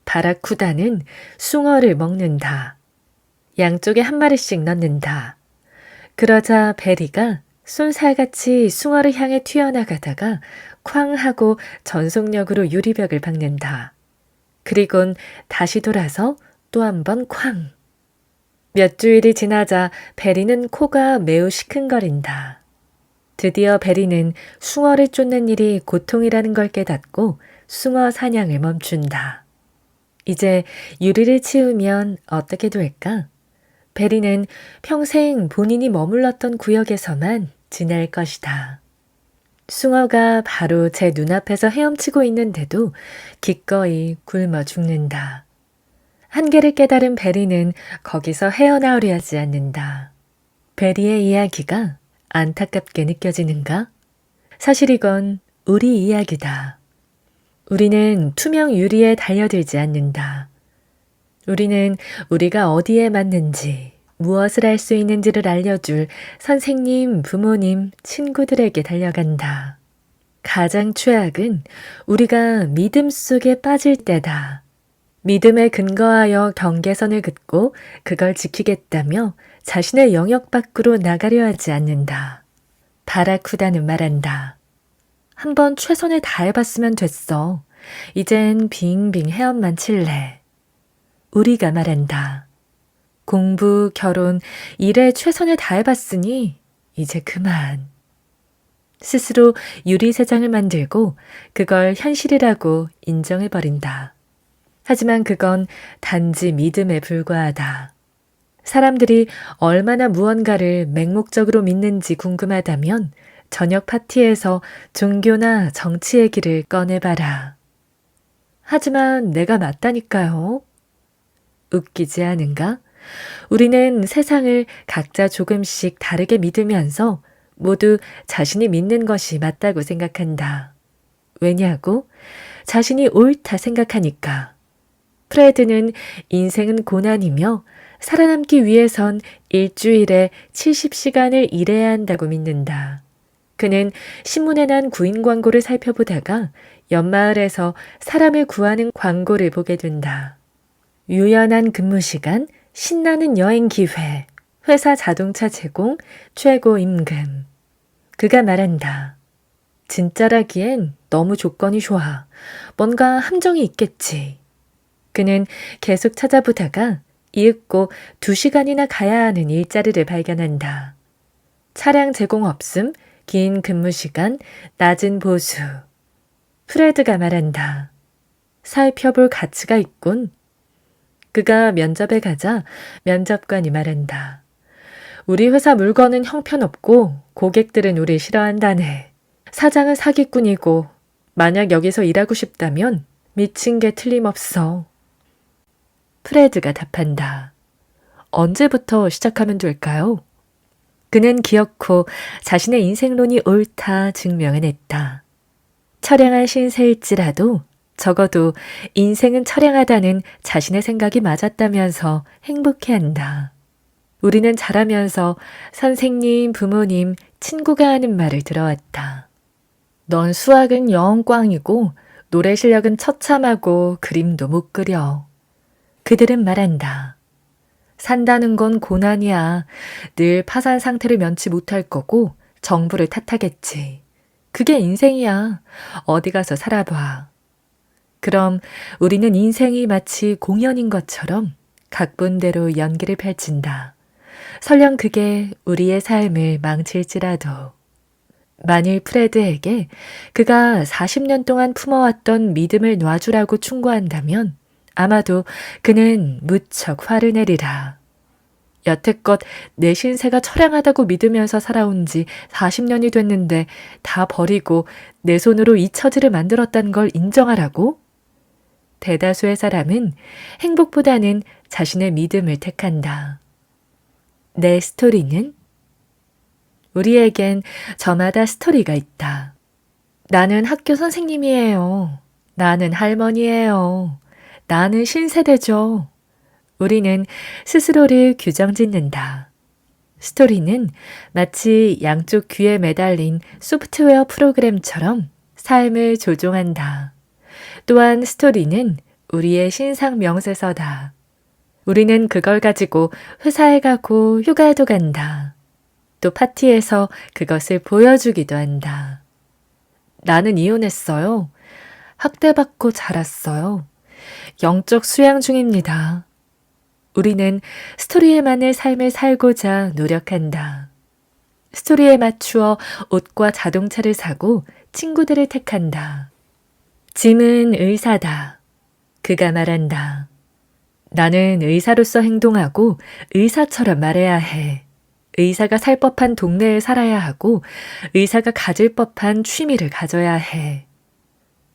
바라쿠다는 숭어를 먹는다. 양쪽에 한 마리씩 넣는다. 그러자 베리가 쏜살같이 숭어를 향해 튀어나가다가 쾅 하고 전속력으로 유리벽을 박는다. 그리곤 다시 돌아서 또 한 번 쾅. 몇 주일이 지나자 베리는 코가 매우 시큰거린다. 드디어 베리는 숭어를 쫓는 일이 고통이라는 걸 깨닫고 숭어 사냥을 멈춘다. 이제 유리를 치우면 어떻게 될까? 베리는 평생 본인이 머물렀던 구역에서만 지낼 것이다. 숭어가 바로 제 눈앞에서 헤엄치고 있는데도 기꺼이 굶어 죽는다. 한계를 깨달은 베리는 거기서 헤어나오려 하지 않는다. 베리의 이야기가 안타깝게 느껴지는가? 사실 이건 우리 이야기다. 우리는 투명 유리에 달려들지 않는다. 우리는 우리가 어디에 맞는지, 무엇을 할 수 있는지를 알려줄 선생님, 부모님, 친구들에게 달려간다. 가장 최악은 우리가 믿음 속에 빠질 때다. 믿음에 근거하여 경계선을 긋고 그걸 지키겠다며 자신의 영역 밖으로 나가려 하지 않는다. 바라쿠다는 말한다. 한번 최선을 다해봤으면 됐어. 이젠 빙빙 헤엄만 칠래. 우리가 말한다. 공부, 결혼, 일에 최선을 다해봤으니 이제 그만. 스스로 유리세상을 만들고 그걸 현실이라고 인정해버린다. 하지만 그건 단지 믿음에 불과하다. 사람들이 얼마나 무언가를 맹목적으로 믿는지 궁금하다면 저녁 파티에서 종교나 정치 얘기를 꺼내봐라. 하지만 내가 맞다니까요. 웃기지 않은가? 우리는 세상을 각자 조금씩 다르게 믿으면서 모두 자신이 믿는 것이 맞다고 생각한다. 왜냐고? 자신이 옳다 생각하니까. 프레드는 인생은 고난이며 살아남기 위해선 일주일에 70시간을 일해야 한다고 믿는다. 그는 신문에 난 구인 광고를 살펴보다가 옆마을에서 사람을 구하는 광고를 보게 된다. 유연한 근무 시간, 신나는 여행 기회, 회사 자동차 제공, 최고 임금. 그가 말한다. 진짜라기엔 너무 조건이 좋아. 뭔가 함정이 있겠지. 그는 계속 찾아보다가 이윽고 2시간이나 가야 하는 일자리를 발견한다. 차량 제공 없음, 긴 근무 시간, 낮은 보수. 프레드가 말한다. 살펴볼 가치가 있군. 그가 면접에 가자 면접관이 말한다. 우리 회사 물건은 형편없고 고객들은 우리 싫어한다네. 사장은 사기꾼이고 만약 여기서 일하고 싶다면 미친 게 틀림없어. 프레드가 답한다. 언제부터 시작하면 될까요? 그는 기어코 자신의 인생론이 옳다 증명해냈다. 처량한 신세일지라도 적어도 인생은 처량하다는 자신의 생각이 맞았다면서 행복해한다. 우리는 자라면서 선생님, 부모님, 친구가 하는 말을 들어왔다. 넌 수학은 영 꽝이고 노래 실력은 처참하고 그림도 못 그려. 그들은 말한다. 산다는 건 고난이야. 늘 파산 상태를 면치 못할 거고 정부를 탓하겠지. 그게 인생이야. 어디 가서 살아봐. 그럼 우리는 인생이 마치 공연인 것처럼 각본대로 연기를 펼친다. 설령 그게 우리의 삶을 망칠지라도. 만일 프레드에게 그가 40년 동안 품어왔던 믿음을 놔주라고 충고한다면 아마도 그는 무척 화를 내리라. 여태껏 내 신세가 처량하다고 믿으면서 살아온 지 40년이 됐는데 다 버리고 내 손으로 이 처지를 만들었다는 걸 인정하라고? 대다수의 사람은 행복보다는 자신의 믿음을 택한다. 내 스토리는? 우리에겐 저마다 스토리가 있다. 나는 학교 선생님이에요. 나는 할머니예요. 나는 신세대죠. 우리는 스스로를 규정짓는다. 스토리는 마치 양쪽 귀에 매달린 소프트웨어 프로그램처럼 삶을 조종한다. 또한 스토리는 우리의 신상 명세서다. 우리는 그걸 가지고 회사에 가고 휴가에도 간다. 또 파티에서 그것을 보여주기도 한다. 나는 이혼했어요. 학대받고 자랐어요. 영적 수양 중입니다. 우리는 스토리에 맞는 삶을 살고자 노력한다. 스토리에 맞추어 옷과 자동차를 사고 친구들을 택한다. 짐은 의사다. 그가 말한다. 나는 의사로서 행동하고 의사처럼 말해야 해. 의사가 살 법한 동네에 살아야 하고 의사가 가질 법한 취미를 가져야 해.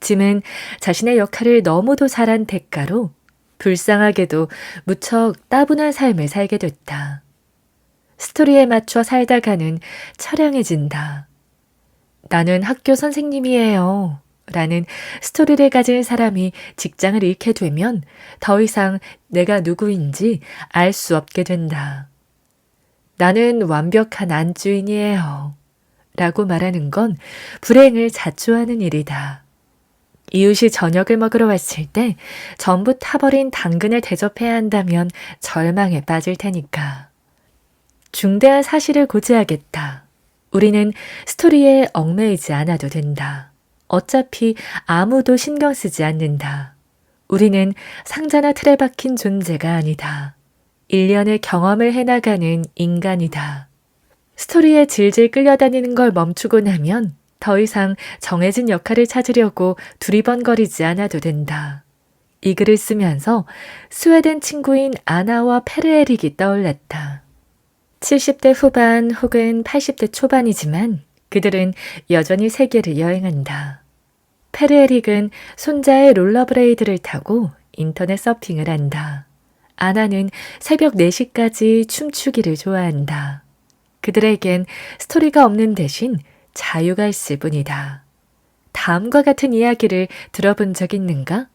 짐은 자신의 역할을 너무도 잘한 대가로 불쌍하게도 무척 따분한 삶을 살게 됐다. 스토리에 맞춰 살다가는 처량해진다. 나는 학교 선생님이에요. 라는 스토리를 가진 사람이 직장을 잃게 되면 더 이상 내가 누구인지 알 수 없게 된다. 나는 완벽한 안주인이에요. 라고 말하는 건 불행을 자초하는 일이다. 이웃이 저녁을 먹으러 왔을 때 전부 타버린 당근을 대접해야 한다면 절망에 빠질 테니까. 중대한 사실을 고지하겠다. 우리는 스토리에 얽매이지 않아도 된다. 어차피 아무도 신경 쓰지 않는다. 우리는 상자나 틀에 박힌 존재가 아니다. 일련의 경험을 해나가는 인간이다. 스토리에 질질 끌려다니는 걸 멈추고 나면 더 이상 정해진 역할을 찾으려고 두리번거리지 않아도 된다. 이 글을 쓰면서 스웨덴 친구인 아나와 페르에릭이 떠올랐다. 70대 후반 혹은 80대 초반이지만 그들은 여전히 세계를 여행한다. 페르에릭은 손자의 롤러브레이드를 타고 인터넷 서핑을 한다. 아나는 새벽 4시까지 춤추기를 좋아한다. 그들에겐 스토리가 없는 대신 자유가 있을 뿐이다. 다음과 같은 이야기를 들어본 적 있는가?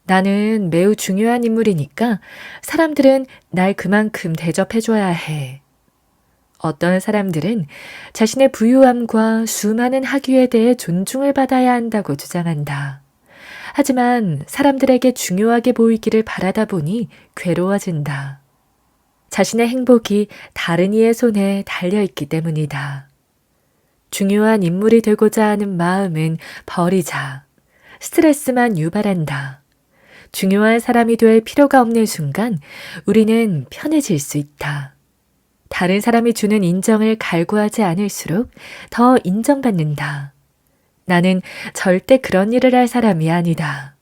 나는 매우 중요한 인물이니까 사람들은 날 그만큼 대접해줘야 해. 어떤 사람들은 자신의 부유함과 수많은 학위에 대해 존중을 받아야 한다고 주장한다. 하지만 사람들에게 중요하게 보이기를 바라다 보니 괴로워진다. 자신의 행복이 다른 이의 손에 달려있기 때문이다. 중요한 인물이 되고자 하는 마음은 버리자. 스트레스만 유발한다. 중요한 사람이 될 필요가 없는 순간 우리는 편해질 수 있다. 다른 사람이 주는 인정을 갈구하지 않을수록 더 인정받는다. 나는 절대 그런 일을 할 사람이 아니다.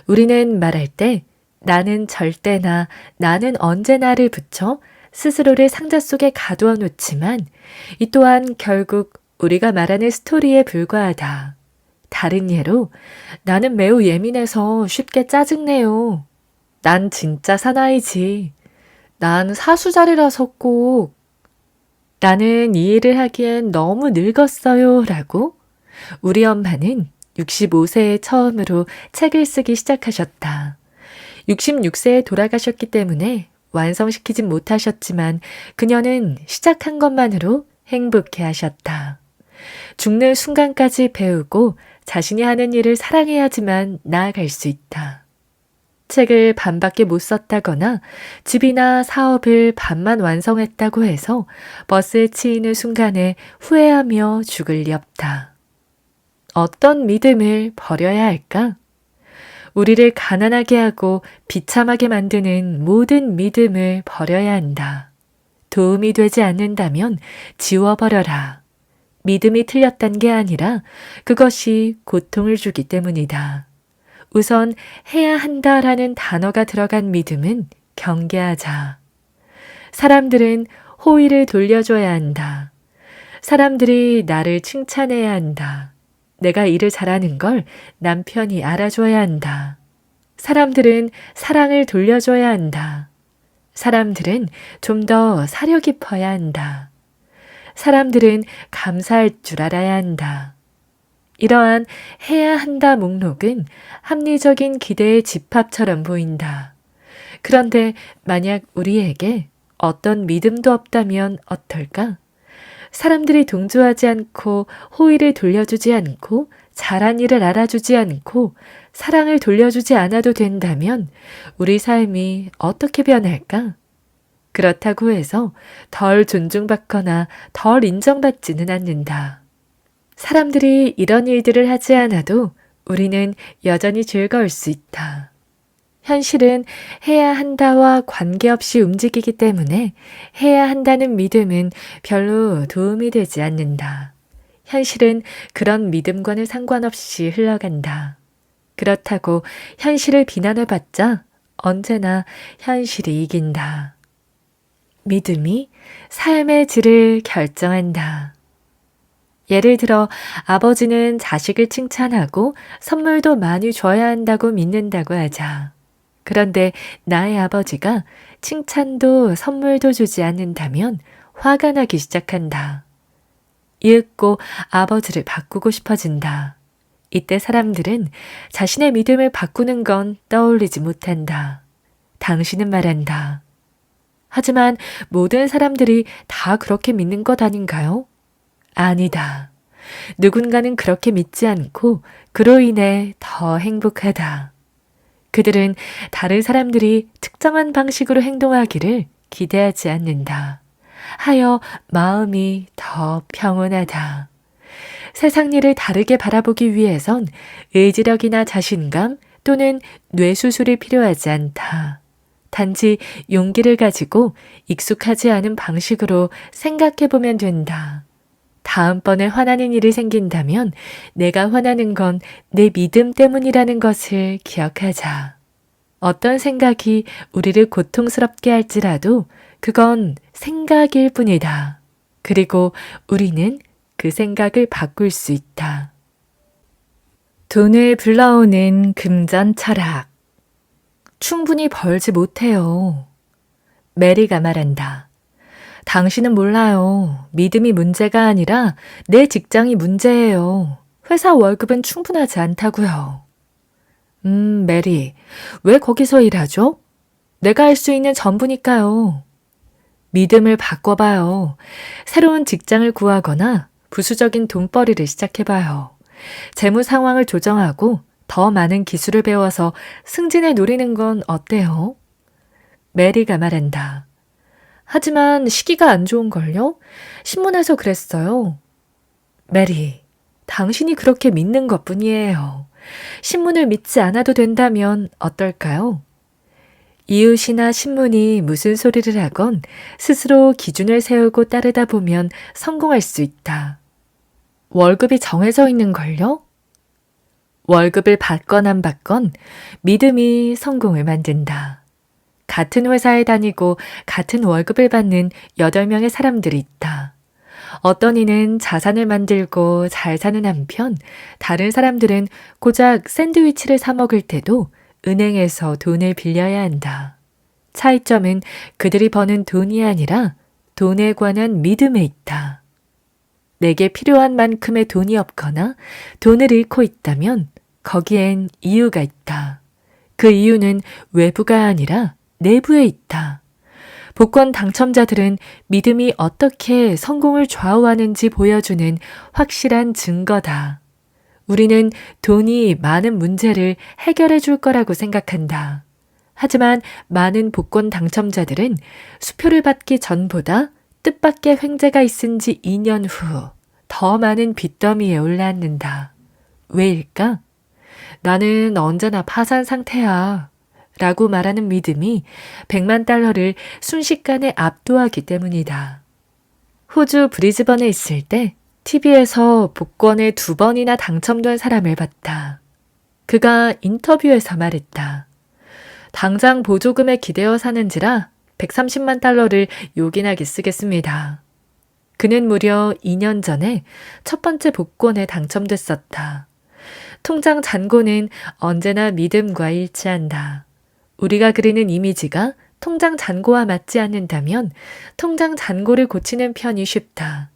우리는 말할 때 나는 절대나 나는 언제나를 붙여 스스로를 상자 속에 가두어 놓지만 이 또한 결국 우리가 말하는 스토리에 불과하다. 다른 예로 나는 매우 예민해서 쉽게 짜증내요. 난 진짜 사나이지. 난 사수자리라서 꼭. 나는 이 일을 하기엔 너무 늙었어요. 라고 우리 엄마는 65세에 처음으로 책을 쓰기 시작하셨다. 66세에 돌아가셨기 때문에 완성시키진 못하셨지만 그녀는 시작한 것만으로 행복해 하셨다. 죽는 순간까지 배우고 자신이 하는 일을 사랑해야지만 나아갈 수 있다. 책을 반밖에 못 썼다거나 집이나 사업을 반만 완성했다고 해서 버스에 치이는 순간에 후회하며 죽을 리 없다. 어떤 믿음을 버려야 할까? 우리를 가난하게 하고 비참하게 만드는 모든 믿음을 버려야 한다. 도움이 되지 않는다면 지워버려라. 믿음이 틀렸단 게 아니라 그것이 고통을 주기 때문이다. 우선 해야 한다라는 단어가 들어간 믿음은 경계하자. 사람들은 호의를 돌려줘야 한다. 사람들이 나를 칭찬해야 한다. 내가 일을 잘하는 걸 남편이 알아줘야 한다. 사람들은 사랑을 돌려줘야 한다. 사람들은 좀 더 사려 깊어야 한다. 사람들은 감사할 줄 알아야 한다. 이러한 해야 한다 목록은 합리적인 기대의 집합처럼 보인다. 그런데 만약 우리에게 어떤 믿음도 없다면 어떨까? 사람들이 동조하지 않고 호의를 돌려주지 않고 잘한 일을 알아주지 않고 사랑을 돌려주지 않아도 된다면 우리 삶이 어떻게 변할까? 그렇다고 해서 덜 존중받거나 덜 인정받지는 않는다. 사람들이 이런 일들을 하지 않아도 우리는 여전히 즐거울 수 있다. 현실은 해야 한다와 관계없이 움직이기 때문에 해야 한다는 믿음은 별로 도움이 되지 않는다. 현실은 그런 믿음과는 상관없이 흘러간다. 그렇다고 현실을 비난해봤자 언제나 현실이 이긴다. 믿음이 삶의 질을 결정한다. 예를 들어 아버지는 자식을 칭찬하고 선물도 많이 줘야 한다고 믿는다고 하자. 그런데 나의 아버지가 칭찬도 선물도 주지 않는다면 화가 나기 시작한다. 이윽고 아버지를 바꾸고 싶어진다. 이때 사람들은 자신의 믿음을 바꾸는 건 떠올리지 못한다. 당신은 말한다. 하지만 모든 사람들이 다 그렇게 믿는 것 아닌가요? 아니다. 누군가는 그렇게 믿지 않고 그로 인해 더 행복하다. 그들은 다른 사람들이 특정한 방식으로 행동하기를 기대하지 않는다. 하여 마음이 더 평온하다. 세상 일을 다르게 바라보기 위해선 의지력이나 자신감 또는 뇌수술이 필요하지 않다. 단지 용기를 가지고 익숙하지 않은 방식으로 생각해 보면 된다. 다음번에 화나는 일이 생긴다면 내가 화나는 건 내 믿음 때문이라는 것을 기억하자. 어떤 생각이 우리를 고통스럽게 할지라도 그건 생각일 뿐이다. 그리고 우리는 그 생각을 바꿀 수 있다. 돈을 불러오는 금전 철학. 충분히 벌지 못해요. 메리가 말한다. 당신은 몰라요. 믿음이 문제가 아니라 내 직장이 문제예요. 회사 월급은 충분하지 않다고요. 메리, 왜 거기서 일하죠? 내가 할 수 있는 전부니까요. 믿음을 바꿔봐요. 새로운 직장을 구하거나 부수적인 돈벌이를 시작해봐요. 재무 상황을 조정하고 더 많은 기술을 배워서 승진을 노리는 건 어때요? 메리가 말한다. 하지만 시기가 안 좋은걸요? 신문에서 그랬어요. 메리, 당신이 그렇게 믿는 것뿐이에요. 신문을 믿지 않아도 된다면 어떨까요? 이웃이나 신문이 무슨 소리를 하건 스스로 기준을 세우고 따르다 보면 성공할 수 있다. 월급이 정해져 있는걸요? 월급을 받건 안 받건 믿음이 성공을 만든다. 같은 회사에 다니고 같은 월급을 받는 8명의 사람들이 있다. 어떤 이는 자산을 만들고 잘 사는 한편 다른 사람들은 고작 샌드위치를 사 먹을 때도 은행에서 돈을 빌려야 한다. 차이점은 그들이 버는 돈이 아니라 돈에 관한 믿음에 있다. 내게 필요한 만큼의 돈이 없거나 돈을 잃고 있다면 거기엔 이유가 있다. 그 이유는 외부가 아니라 내부에 있다. 복권 당첨자들은 믿음이 어떻게 성공을 좌우하는지 보여주는 확실한 증거다. 우리는 돈이 많은 문제를 해결해 줄 거라고 생각한다. 하지만 많은 복권 당첨자들은 수표를 받기 전보다 뜻밖의 횡재가 있은 지 2년 후 더 많은 빚더미에 올라앉는다. 왜일까? 나는 언제나 파산 상태야. 라고 말하는 믿음이 100만 달러를 순식간에 압도하기 때문이다. 호주 브리즈번에 있을 때 TV에서 복권에 2번이나 당첨된 사람을 봤다. 그가 인터뷰에서 말했다. 당장 보조금에 기대어 사는지라 130만 달러를 요긴하게 쓰겠습니다. 그는 무려 2년 전에 첫 번째 복권에 당첨됐었다. 통장 잔고는 언제나 믿음과 일치한다. 우리가 그리는 이미지가 통장 잔고와 맞지 않는다면 통장 잔고를 고치는 편이 쉽다.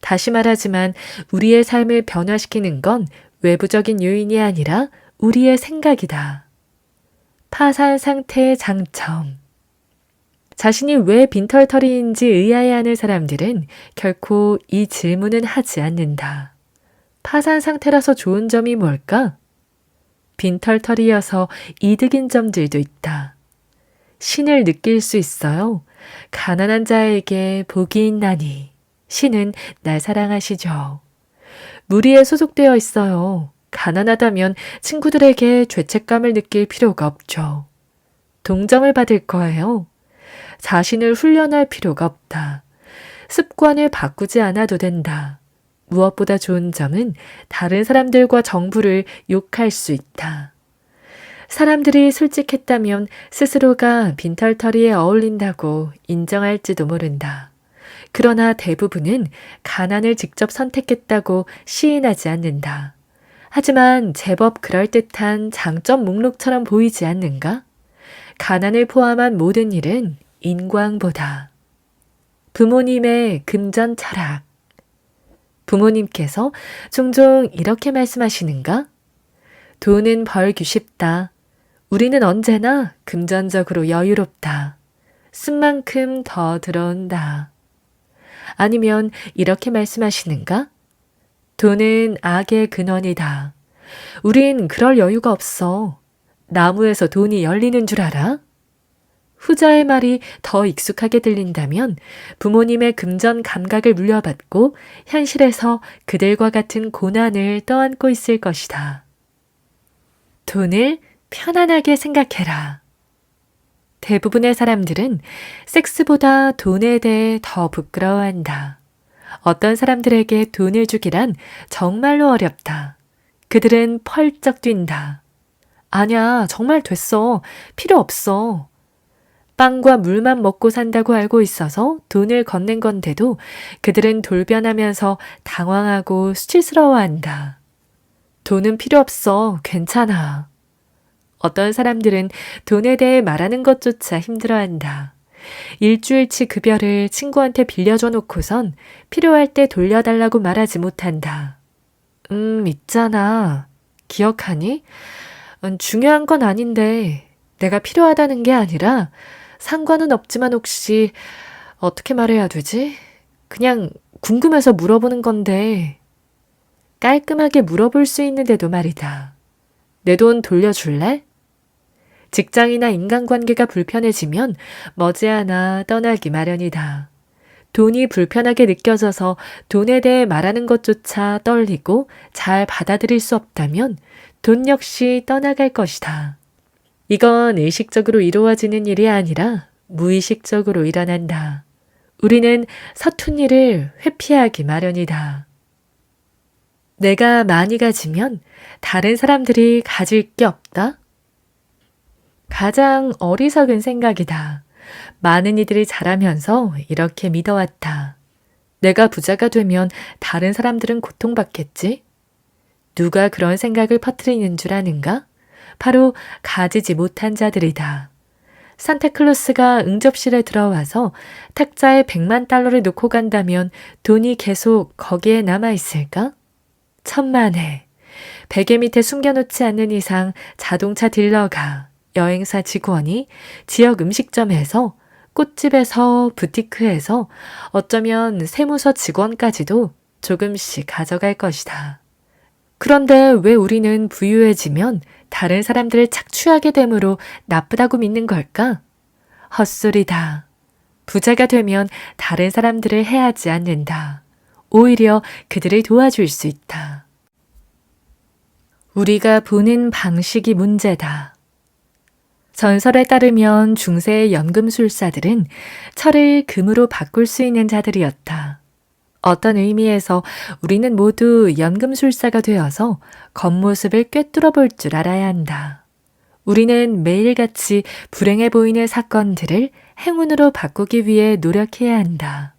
다시 말하지만 우리의 삶을 변화시키는 건 외부적인 요인이 아니라 우리의 생각이다. 파산 상태의 장점. 자신이 왜 빈털터리인지 의아해하는 사람들은 결코 이 질문은 하지 않는다. 파산 상태라서 좋은 점이 뭘까? 빈털터리여서 이득인 점들도 있다. 신을 느낄 수 있어요. 가난한 자에게 복이 있나니. 신은 날 사랑하시죠. 무리에 소속되어 있어요. 가난하다면 친구들에게 죄책감을 느낄 필요가 없죠. 동정을 받을 거예요. 자신을 훈련할 필요가 없다. 습관을 바꾸지 않아도 된다. 무엇보다 좋은 점은 다른 사람들과 정부를 욕할 수 있다. 사람들이 솔직했다면 스스로가 빈털터리에 어울린다고 인정할지도 모른다. 그러나 대부분은 가난을 직접 선택했다고 시인하지 않는다. 하지만 제법 그럴듯한 장점 목록처럼 보이지 않는가? 가난을 포함한 모든 일은 인광보다. 부모님의 금전 철학. 부모님께서 종종 이렇게 말씀하시는가? 돈은 벌기 쉽다. 우리는 언제나 금전적으로 여유롭다. 쓴 만큼 더 들어온다. 아니면 이렇게 말씀하시는가? 돈은 악의 근원이다. 우린 그럴 여유가 없어. 나무에서 돈이 열리는 줄 알아? 후자의 말이 더 익숙하게 들린다면 부모님의 금전 감각을 물려받고 현실에서 그들과 같은 고난을 떠안고 있을 것이다. 돈을 편안하게 생각해라. 대부분의 사람들은 섹스보다 돈에 대해 더 부끄러워한다. 어떤 사람들에게 돈을 주기란 정말로 어렵다. 그들은 펄쩍 뛴다. 아냐, 정말 됐어. 필요 없어. 빵과 물만 먹고 산다고 알고 있어서 돈을 건넨 건데도 그들은 돌변하면서 당황하고 수치스러워한다. 돈은 필요 없어. 괜찮아. 어떤 사람들은 돈에 대해 말하는 것조차 힘들어한다. 일주일치 급여를 친구한테 빌려줘 놓고선 필요할 때 돌려달라고 말하지 못한다. 있잖아. 기억하니? 중요한 건 아닌데 내가 필요하다는 게 아니라 상관은 없지만 혹시 어떻게 말해야 되지? 그냥 궁금해서 물어보는 건데 깔끔하게 물어볼 수 있는데도 말이다. 내 돈 돌려줄래? 직장이나 인간관계가 불편해지면 머지않아 떠나기 마련이다. 돈이 불편하게 느껴져서 돈에 대해 말하는 것조차 떨리고 잘 받아들일 수 없다면 돈 역시 떠나갈 것이다. 이건 의식적으로 이루어지는 일이 아니라 무의식적으로 일어난다. 우리는 서툰 일을 회피하기 마련이다. 내가 많이 가지면 다른 사람들이 가질 게 없다? 가장 어리석은 생각이다. 많은 이들이 자라면서 이렇게 믿어왔다. 내가 부자가 되면 다른 사람들은 고통받겠지? 누가 그런 생각을 퍼뜨리는 줄 아는가? 바로 가지지 못한 자들이다. 산타클로스가 응접실에 들어와서 탁자에 100만 달러를 놓고 간다면 돈이 계속 거기에 남아있을까? 천만에. 베개 밑에 숨겨놓지 않는 이상 자동차 딜러가, 여행사 직원이, 지역 음식점에서, 꽃집에서, 부티크에서, 어쩌면 세무서 직원까지도 조금씩 가져갈 것이다. 그런데 왜 우리는 부유해지면 다른 사람들을 착취하게 되므로 나쁘다고 믿는 걸까? 헛소리다. 부자가 되면 다른 사람들을 해하지 않는다. 오히려 그들을 도와줄 수 있다. 우리가 보는 방식이 문제다. 전설에 따르면 중세의 연금술사들은 철을 금으로 바꿀 수 있는 자들이었다. 어떤 의미에서 우리는 모두 연금술사가 되어서 겉모습을 꿰뚫어 볼 줄 알아야 한다. 우리는 매일같이 불행해 보이는 사건들을 행운으로 바꾸기 위해 노력해야 한다.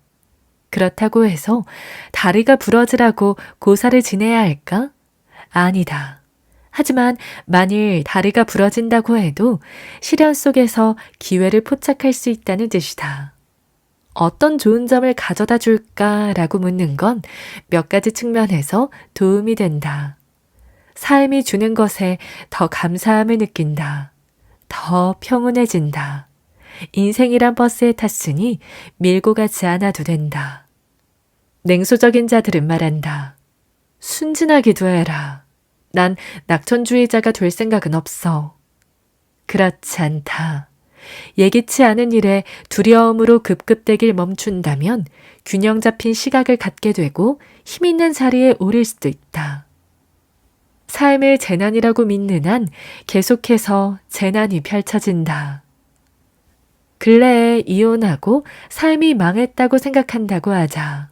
그렇다고 해서 다리가 부러지라고 고사를 지내야 할까? 아니다. 하지만 만일 다리가 부러진다고 해도 시련 속에서 기회를 포착할 수 있다는 뜻이다. 어떤 좋은 점을 가져다 줄까라고 묻는 건 몇 가지 측면에서 도움이 된다. 삶이 주는 것에 더 감사함을 느낀다. 더 평온해진다. 인생이란 버스에 탔으니 밀고 가지 않아도 된다. 냉소적인 자들은 말한다. 순진하기도 해라. 난 낙천주의자가 될 생각은 없어. 그렇지 않다. 예기치 않은 일에 두려움으로 급급대길 멈춘다면 균형 잡힌 시각을 갖게 되고 힘 있는 자리에 오를 수도 있다. 삶을 재난이라고 믿는 한 계속해서 재난이 펼쳐진다. 근래에 이혼하고 삶이 망했다고 생각한다고 하자.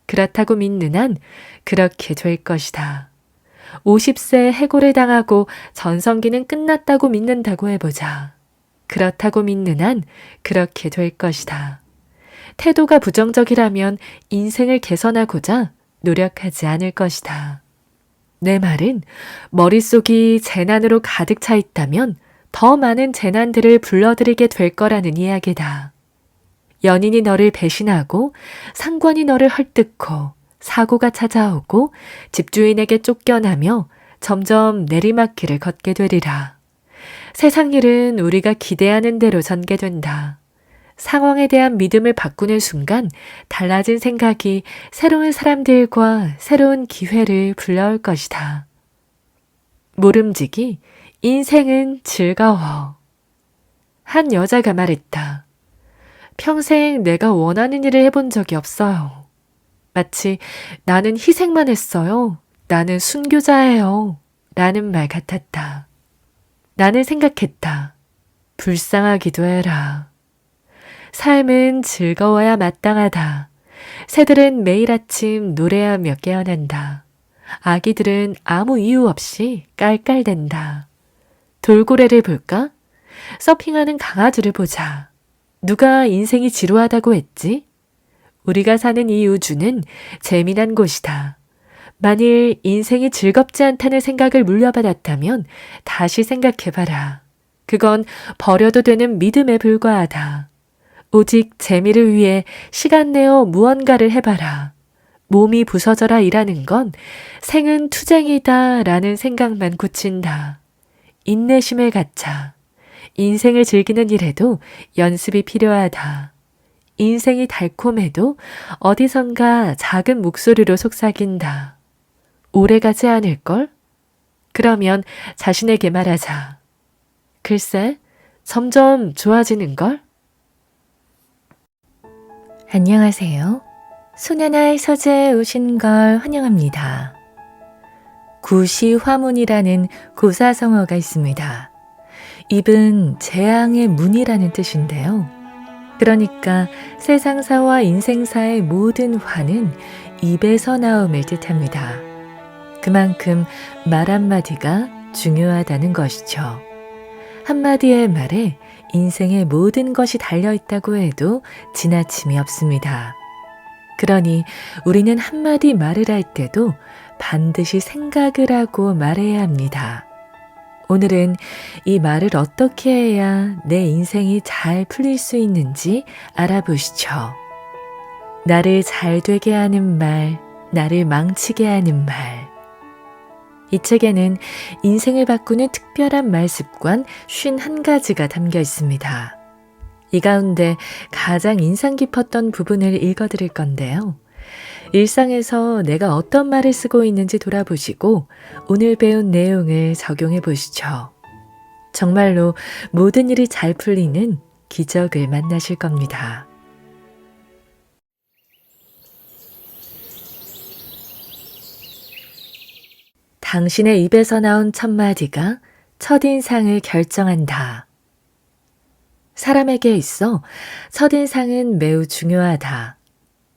그렇다고 믿는 한 그렇게 될 것이다. 50세에 해고를 당하고 전성기는 끝났다고 믿는다고 해보자. 그렇다고 믿는 한 그렇게 될 것이다. 태도가 부정적이라면 인생을 개선하고자 노력하지 않을 것이다. 내 말은 머릿속이 재난으로 가득 차 있다면 더 많은 재난들을 불러들이게 될 거라는 이야기다. 연인이 너를 배신하고 상관이 너를 헐뜯고 사고가 찾아오고 집주인에게 쫓겨나며 점점 내리막길을 걷게 되리라. 세상 일은 우리가 기대하는 대로 전개된다. 상황에 대한 믿음을 바꾸는 순간 달라진 생각이 새로운 사람들과 새로운 기회를 불러올 것이다. 모름지기, 인생은 즐거워. 한 여자가 말했다. 평생 내가 원하는 일을 해본 적이 없어요. 마치 나는 희생만 했어요. 나는 순교자예요. 라는 말 같았다. 나는 생각했다. 불쌍하기도 해라. 삶은 즐거워야 마땅하다. 새들은 매일 아침 노래하며 깨어난다. 아기들은 아무 이유 없이 깔깔댄다. 돌고래를 볼까? 서핑하는 강아지를 보자. 누가 인생이 지루하다고 했지? 우리가 사는 이 우주는 재미난 곳이다. 만일 인생이 즐겁지 않다는 생각을 물려받았다면 다시 생각해봐라. 그건 버려도 되는 믿음에 불과하다. 오직 재미를 위해 시간 내어 무언가를 해봐라. 몸이 부서져라 일하는 건 생은 투쟁이다 라는 생각만 굳힌다. 인내심을 갖자. 인생을 즐기는 일에도 연습이 필요하다. 인생이 달콤해도 어디선가 작은 목소리로 속삭인다. 오래가지 않을걸? 그러면 자신에게 말하자. 글쎄, 점점 좋아지는걸? 안녕하세요. 소년아의 서재에 오신 걸 환영합니다. 구시화문이라는 고사성어가 있습니다. 입은 재앙의 문이라는 뜻인데요. 그러니까 세상사와 인생사의 모든 화는 입에서 나옴을 뜻합니다. 그만큼 말 한마디가 중요하다는 것이죠. 한마디의 말에 인생의 모든 것이 달려있다고 해도 지나침이 없습니다. 그러니 우리는 한마디 말을 할 때도 반드시 생각을 하고 말해야 합니다. 오늘은 이 말을 어떻게 해야 내 인생이 잘 풀릴 수 있는지 알아보시죠. 나를 잘 되게 하는 말, 나를 망치게 하는 말. 이 책에는 인생을 바꾸는 특별한 말 습관 51가지가 담겨 있습니다. 이 가운데 가장 인상 깊었던 부분을 읽어드릴 건데요. 일상에서 내가 어떤 말을 쓰고 있는지 돌아보시고 오늘 배운 내용을 적용해 보시죠. 정말로 모든 일이 잘 풀리는 기적을 만나실 겁니다. 당신의 입에서 나온 첫마디가 첫인상을 결정한다. 사람에게 있어 첫인상은 매우 중요하다.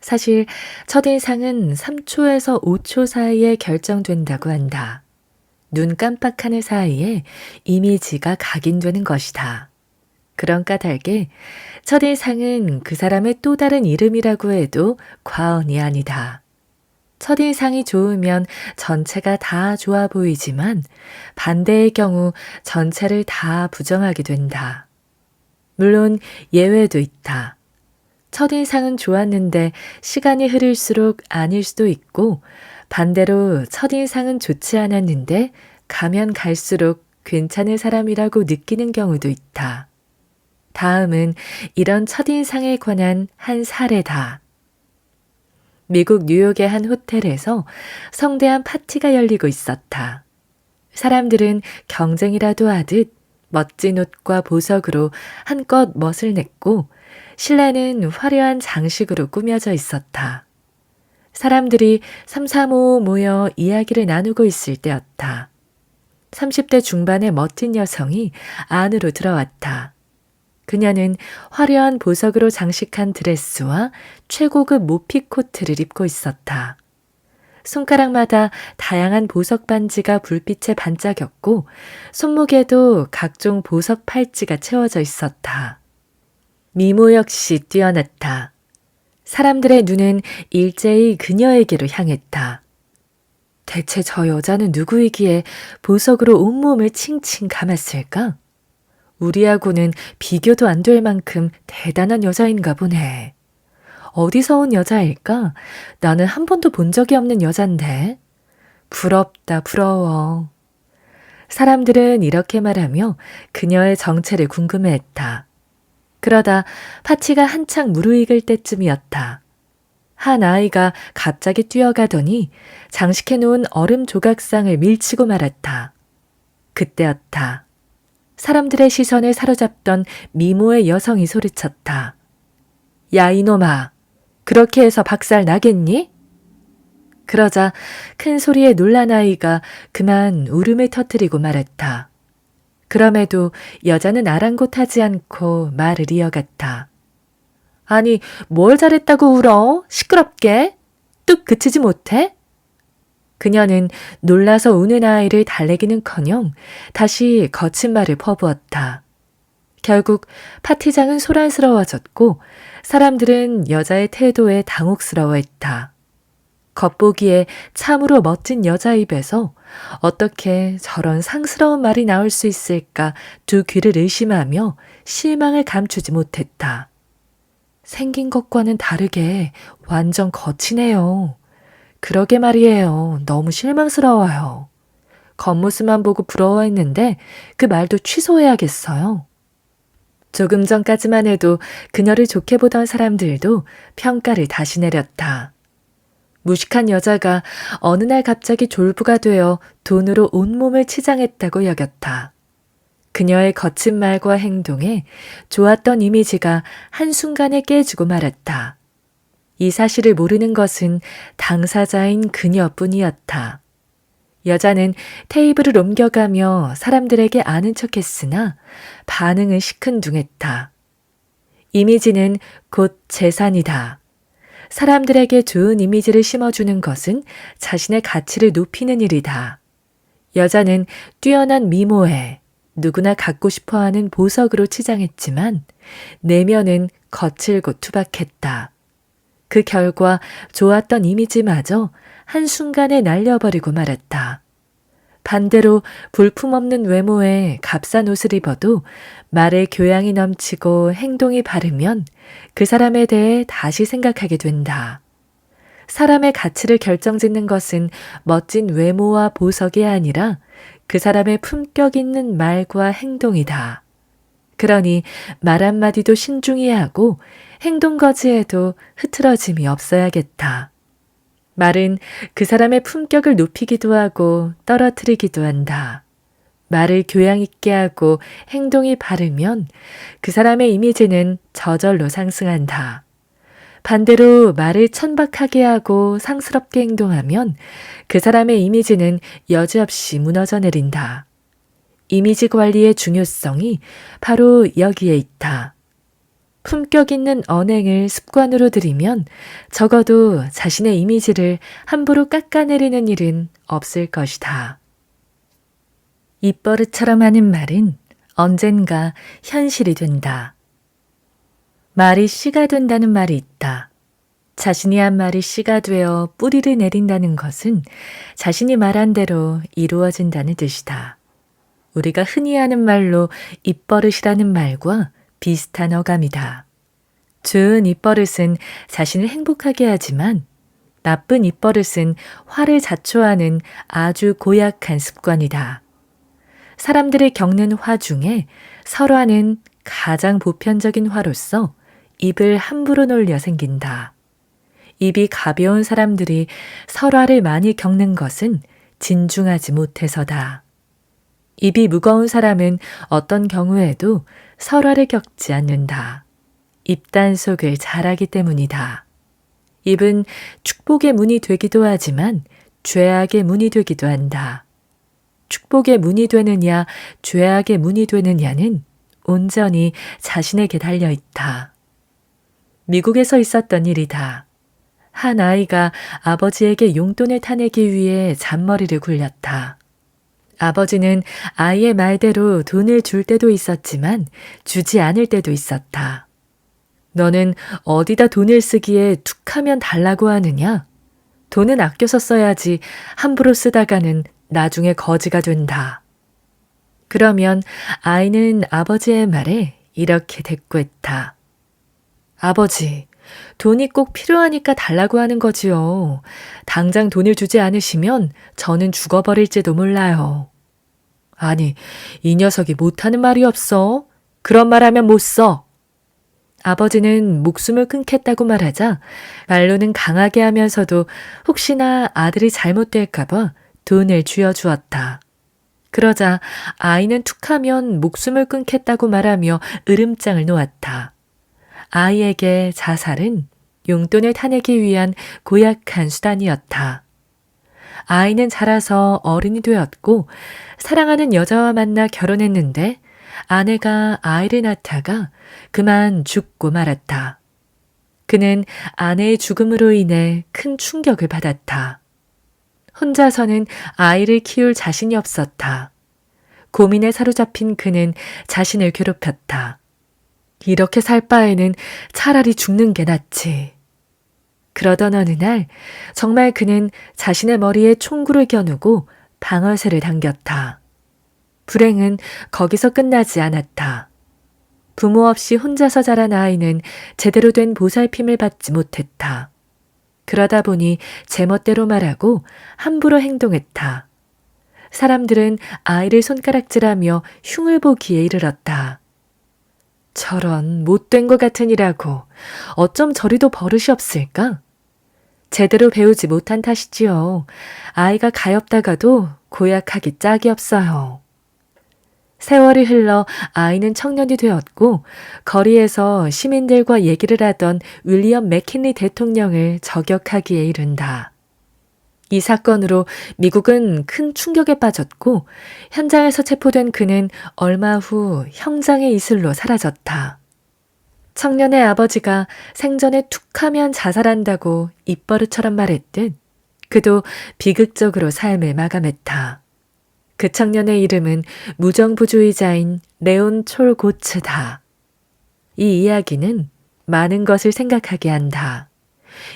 사실 첫인상은 3초에서 5초 사이에 결정된다고 한다. 눈 깜빡하는 사이에 이미지가 각인되는 것이다. 그런 까닭에 첫인상은 그 사람의 또 다른 이름이라고 해도 과언이 아니다. 첫인상이 좋으면 전체가 다 좋아 보이지만 반대의 경우 전체를 다 부정하게 된다. 물론 예외도 있다. 첫인상은 좋았는데 시간이 흐를수록 아닐 수도 있고 반대로 첫인상은 좋지 않았는데 가면 갈수록 괜찮은 사람이라고 느끼는 경우도 있다. 다음은 이런 첫인상에 관한 한 사례다. 미국 뉴욕의 한 호텔에서 성대한 파티가 열리고 있었다. 사람들은 경쟁이라도 하듯 멋진 옷과 보석으로 한껏 멋을 냈고 신라는 화려한 장식으로 꾸며져 있었다. 사람들이 삼삼오오 모여 이야기를 나누고 있을 때였다. 30대 중반의 멋진 여성이 안으로 들어왔다. 그녀는 화려한 보석으로 장식한 드레스와 최고급 모피 코트를 입고 있었다. 손가락마다 다양한 보석 반지가 불빛에 반짝였고 손목에도 각종 보석 팔찌가 채워져 있었다. 미모 역시 뛰어났다. 사람들의 눈은 일제히 그녀에게로 향했다. 대체 저 여자는 누구이기에 보석으로 온몸을 칭칭 감았을까? 우리하고는 비교도 안 될 만큼 대단한 여자인가 보네. 어디서 온 여자일까? 나는 한 번도 본 적이 없는 여잔데. 부럽다, 부러워. 사람들은 이렇게 말하며 그녀의 정체를 궁금해했다. 그러다 파티가 한창 무르익을 때쯤이었다. 한 아이가 갑자기 뛰어가더니 장식해 놓은 얼음 조각상을 밀치고 말았다. 그때였다. 사람들의 시선을 사로잡던 미모의 여성이 소리쳤다. 야, 이놈아, 그렇게 해서 박살 나겠니? 그러자 큰 소리에 놀란 아이가 그만 울음을 터뜨리고 말했다. 그럼에도 여자는 아랑곳하지 않고 말을 이어갔다. 아니, 뭘 잘했다고 울어? 시끄럽게? 뚝 그치지 못해? 그녀는 놀라서 우는 아이를 달래기는커녕 다시 거친 말을 퍼부었다. 결국 파티장은 소란스러워졌고 사람들은 여자의 태도에 당혹스러워했다. 겉보기에 참으로 멋진 여자 입에서 어떻게 저런 상스러운 말이 나올 수 있을까 두 귀를 의심하며 실망을 감추지 못했다. 생긴 것과는 다르게 완전 거치네요. 그러게 말이에요. 너무 실망스러워요. 겉모습만 보고 부러워했는데 그 말도 취소해야겠어요. 조금 전까지만 해도 그녀를 좋게 보던 사람들도 평가를 다시 내렸다. 무식한 여자가 어느 날 갑자기 졸부가 되어 돈으로 온몸을 치장했다고 여겼다. 그녀의 거친 말과 행동에 좋았던 이미지가 한순간에 깨지고 말았다. 이 사실을 모르는 것은 당사자인 그녀뿐이었다. 여자는 테이블을 옮겨가며 사람들에게 아는 척했으나 반응은 시큰둥했다. 이미지는 곧 재산이다. 사람들에게 좋은 이미지를 심어주는 것은 자신의 가치를 높이는 일이다. 여자는 뛰어난 미모에 누구나 갖고 싶어하는 보석으로 치장했지만 내면은 거칠고 투박했다. 그 결과 좋았던 이미지마저 한순간에 날려버리고 말았다. 반대로 볼품없는 외모에 값싼 옷을 입어도 말에 교양이 넘치고 행동이 바르면 그 사람에 대해 다시 생각하게 된다. 사람의 가치를 결정짓는 것은 멋진 외모와 보석이 아니라 그 사람의 품격 있는 말과 행동이다. 그러니 말 한마디도 신중히 하고 행동거지에도 흐트러짐이 없어야겠다. 말은 그 사람의 품격을 높이기도 하고 떨어뜨리기도 한다. 말을 교양 있게 하고 행동이 바르면 그 사람의 이미지는 저절로 상승한다. 반대로 말을 천박하게 하고 상스럽게 행동하면 그 사람의 이미지는 여지없이 무너져 내린다. 이미지 관리의 중요성이 바로 여기에 있다. 품격 있는 언행을 습관으로 들이면 적어도 자신의 이미지를 함부로 깎아내리는 일은 없을 것이다. 입버릇처럼 하는 말은 언젠가 현실이 된다. 말이 씨가 된다는 말이 있다. 자신이 한 말이 씨가 되어 뿌리를 내린다는 것은 자신이 말한 대로 이루어진다는 뜻이다. 우리가 흔히 하는 말로 입버릇이라는 말과 비슷한 어감이다. 좋은 입버릇은 자신을 행복하게 하지만 나쁜 입버릇은 화를 자초하는 아주 고약한 습관이다. 사람들이 겪는 화 중에 설화는 가장 보편적인 화로서 입을 함부로 놀려 생긴다. 입이 가벼운 사람들이 설화를 많이 겪는 것은 진중하지 못해서다. 입이 무거운 사람은 어떤 경우에도 설화를 겪지 않는다. 입단속을 잘하기 때문이다. 입은 축복의 문이 되기도 하지만 죄악의 문이 되기도 한다. 축복의 문이 되느냐, 죄악의 문이 되느냐는 온전히 자신에게 달려있다. 미국에서 있었던 일이다. 한 아이가 아버지에게 용돈을 타내기 위해 잔머리를 굴렸다. 아버지는 아이의 말대로 돈을 줄 때도 있었지만 주지 않을 때도 있었다. 너는 어디다 돈을 쓰기에 툭하면 달라고 하느냐? 돈은 아껴서 써야지 함부로 쓰다가는 나중에 거지가 된다. 그러면 아이는 아버지의 말에 이렇게 대꾸했다. 아버지, 돈이 꼭 필요하니까 달라고 하는 거지요. 당장 돈을 주지 않으시면 저는 죽어버릴지도 몰라요. 아니, 이 녀석이 못하는 말이 없어. 그런 말하면 못 써. 아버지는 목숨을 끊겠다고 말하자 말로는 강하게 하면서도 혹시나 아들이 잘못될까봐 돈을 쥐어주었다. 그러자 아이는 툭하면 목숨을 끊겠다고 말하며 으름장을 놓았다. 아이에게 자살은 용돈을 타내기 위한 고약한 수단이었다. 아이는 자라서 어른이 되었고 사랑하는 여자와 만나 결혼했는데 아내가 아이를 낳다가 그만 죽고 말았다. 그는 아내의 죽음으로 인해 큰 충격을 받았다. 혼자서는 아이를 키울 자신이 없었다. 고민에 사로잡힌 그는 자신을 괴롭혔다. 이렇게 살 바에는 차라리 죽는 게 낫지. 그러던 어느 날 정말 그는 자신의 머리에 총구를 겨누고 방아쇠를 당겼다. 불행은 거기서 끝나지 않았다. 부모 없이 혼자서 자란 아이는 제대로 된 보살핌을 받지 못했다. 그러다 보니 제멋대로 말하고 함부로 행동했다. 사람들은 아이를 손가락질하며 흉을 보기에 이르렀다. 저런 못된 것 같으니라고 어쩜 저리도 버릇이 없을까? 제대로 배우지 못한 탓이지요. 아이가 가엾다가도 고약하기 짝이 없어요. 세월이 흘러 아이는 청년이 되었고 거리에서 시민들과 얘기를 하던 윌리엄 맥킨리 대통령을 저격하기에 이른다. 이 사건으로 미국은 큰 충격에 빠졌고 현장에서 체포된 그는 얼마 후 형장의 이슬로 사라졌다. 청년의 아버지가 생전에 툭하면 자살한다고 입버릇처럼 말했듯 그도 비극적으로 삶을 마감했다. 그 청년의 이름은 무정부주의자인 레온 촐고츠다. 이 이야기는 많은 것을 생각하게 한다.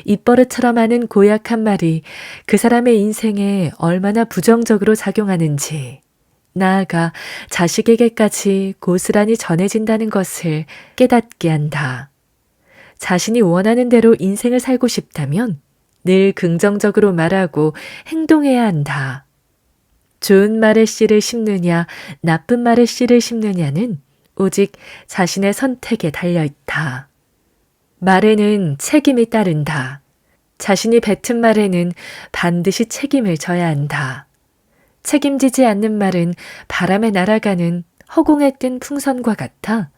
입버릇처럼 하는 고약한 말이 그 사람의 인생에 얼마나 부정적으로 작용하는지, 나아가 자식에게까지 고스란히 전해진다는 것을 깨닫게 한다. 자신이 원하는 대로 인생을 살고 싶다면 늘 긍정적으로 말하고 행동해야 한다. 좋은 말의 씨를 심느냐, 나쁜 말의 씨를 심느냐는 오직 자신의 선택에 달려있다. 말에는 책임이 따른다. 자신이 뱉은 말에는 반드시 책임을 져야 한다. 책임지지 않는 말은 바람에 날아가는 허공에 뜬 풍선과 같아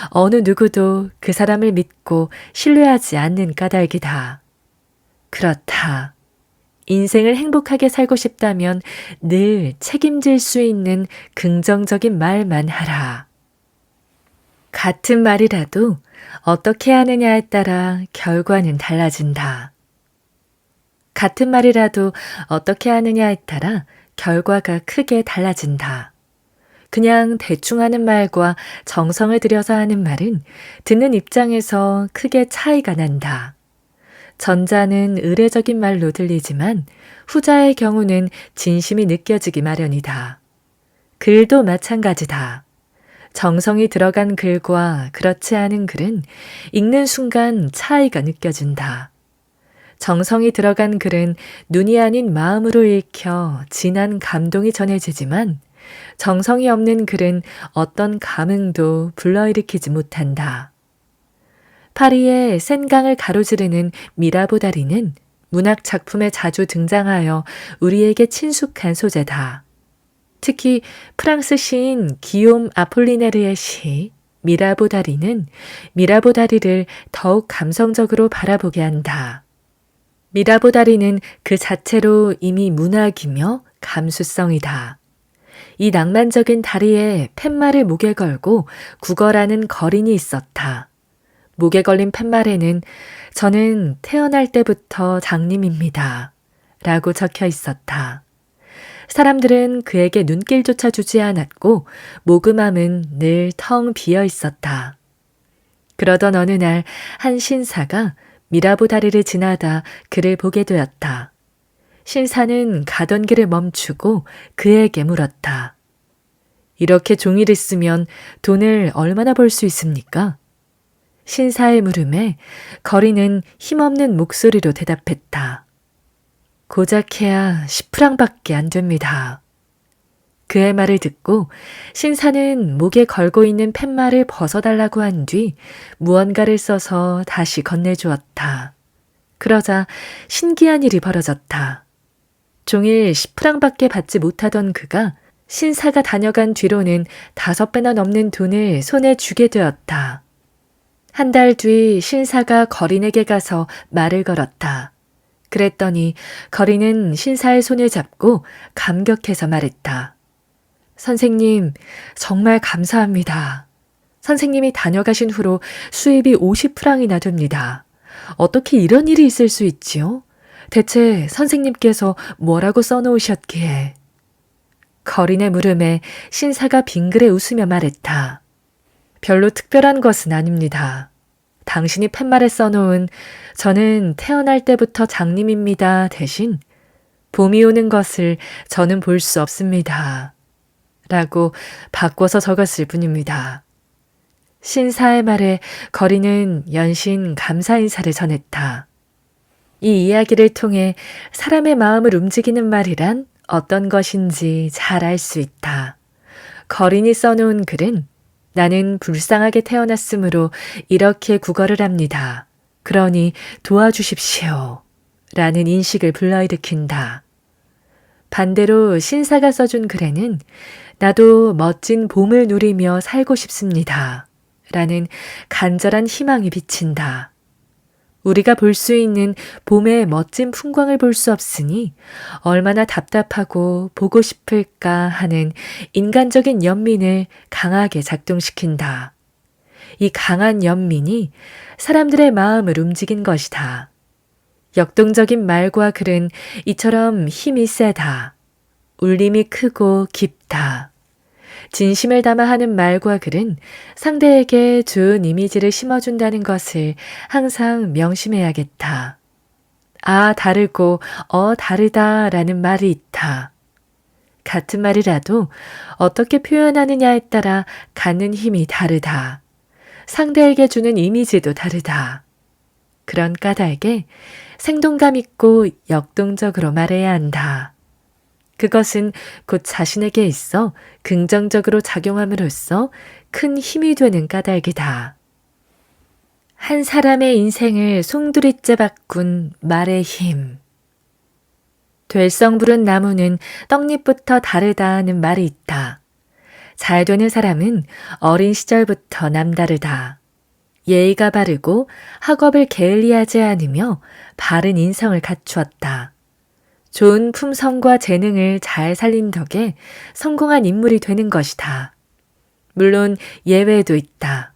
어느 누구도 그 사람을 믿고 신뢰하지 않는 까닭이다. 그렇다. 인생을 행복하게 살고 싶다면 늘 책임질 수 있는 긍정적인 말만 하라. 같은 말이라도 어떻게 하느냐에 따라 결과는 달라진다. 같은 말이라도 어떻게 하느냐에 따라 결과가 크게 달라진다. 그냥 대충 하는 말과 정성을 들여서 하는 말은 듣는 입장에서 크게 차이가 난다. 전자는 의례적인 말로 들리지만 후자의 경우는 진심이 느껴지기 마련이다. 글도 마찬가지다. 정성이 들어간 글과 그렇지 않은 글은 읽는 순간 차이가 느껴진다. 정성이 들어간 글은 눈이 아닌 마음으로 읽혀 진한 감동이 전해지지만 정성이 없는 글은 어떤 감흥도 불러일으키지 못한다. 파리의 센강을 가로지르는 미라보다리는 문학 작품에 자주 등장하여 우리에게 친숙한 소재다. 특히 프랑스 시인 기욤 아폴리네르의 시 미라보다리는 미라보다리를 더욱 감성적으로 바라보게 한다. 미라보다리는 그 자체로 이미 문학이며 감수성이다. 이 낭만적인 다리에 팻말을 목에 걸고 구걸하는 거린이 있었다. 목에 걸린 팻말에는 저는 태어날 때부터 장님입니다. 라고 적혀 있었다. 사람들은 그에게 눈길조차 주지 않았고 모금함은 늘 텅 비어 있었다. 그러던 어느 날 한 신사가 미라보다리를 지나다 그를 보게 되었다. 신사는 가던 길을 멈추고 그에게 물었다. 이렇게 종이를 쓰면 돈을 얼마나 벌 수 있습니까? 신사의 물음에 거리는 힘없는 목소리로 대답했다. 고작해야 10프랑밖에 안 됩니다. 그의 말을 듣고 신사는 목에 걸고 있는 팻말을 벗어달라고 한 뒤 무언가를 써서 다시 건네주었다. 그러자 신기한 일이 벌어졌다. 종일 10프랑밖에 받지 못하던 그가 신사가 다녀간 뒤로는 5배나 넘는 돈을 손에 쥐게 되었다. 한 달 뒤 신사가 거린에게 가서 말을 걸었다. 그랬더니 거리는 신사의 손을 잡고 감격해서 말했다. 선생님, 정말 감사합니다. 선생님이 다녀가신 후로 수입이 50프랑이나 됩니다. 어떻게 이런 일이 있을 수 있지요? 대체 선생님께서 뭐라고 써놓으셨기에? 거린의 물음에 신사가 빙그레 웃으며 말했다. 별로 특별한 것은 아닙니다. 당신이 팻말에 써놓은 저는 태어날 때부터 장님입니다 대신 봄이 오는 것을 저는 볼 수 없습니다. 라고 바꿔서 적었을 뿐입니다. 신사의 말에 거리는 연신 감사 인사를 전했다. 이 이야기를 통해 사람의 마음을 움직이는 말이란 어떤 것인지 잘 알 수 있다. 거린이 써놓은 글은 나는 불쌍하게 태어났으므로 이렇게 구걸을 합니다. 그러니 도와주십시오. 라는 인식을 불러일으킨다. 반대로 신사가 써준 글에는 나도 멋진 봄을 누리며 살고 싶습니다. 라는 간절한 희망이 비친다. 우리가 볼 수 있는 봄의 멋진 풍광을 볼 수 없으니 얼마나 답답하고 보고 싶을까 하는 인간적인 연민을 강하게 작동시킨다. 이 강한 연민이 사람들의 마음을 움직인 것이다. 역동적인 말과 글은 이처럼 힘이 세다. 울림이 크고 깊다. 진심을 담아 하는 말과 글은 상대에게 좋은 이미지를 심어준다는 것을 항상 명심해야겠다. 아, 다르고 다르다라는 말이 있다. 같은 말이라도 어떻게 표현하느냐에 따라 갖는 힘이 다르다. 상대에게 주는 이미지도 다르다. 그런 까닭에 생동감 있고 역동적으로 말해야 한다. 그것은 곧 자신에게 있어 긍정적으로 작용함으로써 큰 힘이 되는 까닭이다. 한 사람의 인생을 송두리째 바꾼 말의 힘. 될성 부른 나무는 떡잎부터 다르다는 말이 있다. 잘 되는 사람은 어린 시절부터 남다르다. 예의가 바르고 학업을 게을리하지 않으며 바른 인성을 갖추었다. 좋은 품성과 재능을 잘 살린 덕에 성공한 인물이 되는 것이다. 물론 예외도 있다.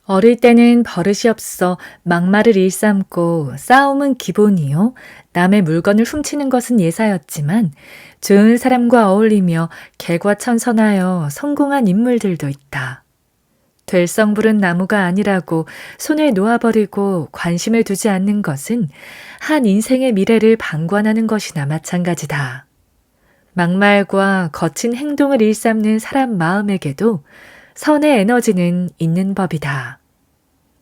어릴 때는 버릇이 없어 막말을 일삼고 싸움은 기본이요. 남의 물건을 훔치는 것은 예사였지만 좋은 사람과 어울리며 개과천선하여 성공한 인물들도 있다. 될성 부른 나무가 아니라고 손을 놓아버리고 관심을 두지 않는 것은 한 인생의 미래를 방관하는 것이나 마찬가지다. 막말과 거친 행동을 일삼는 사람 마음에게도 선의 에너지는 있는 법이다.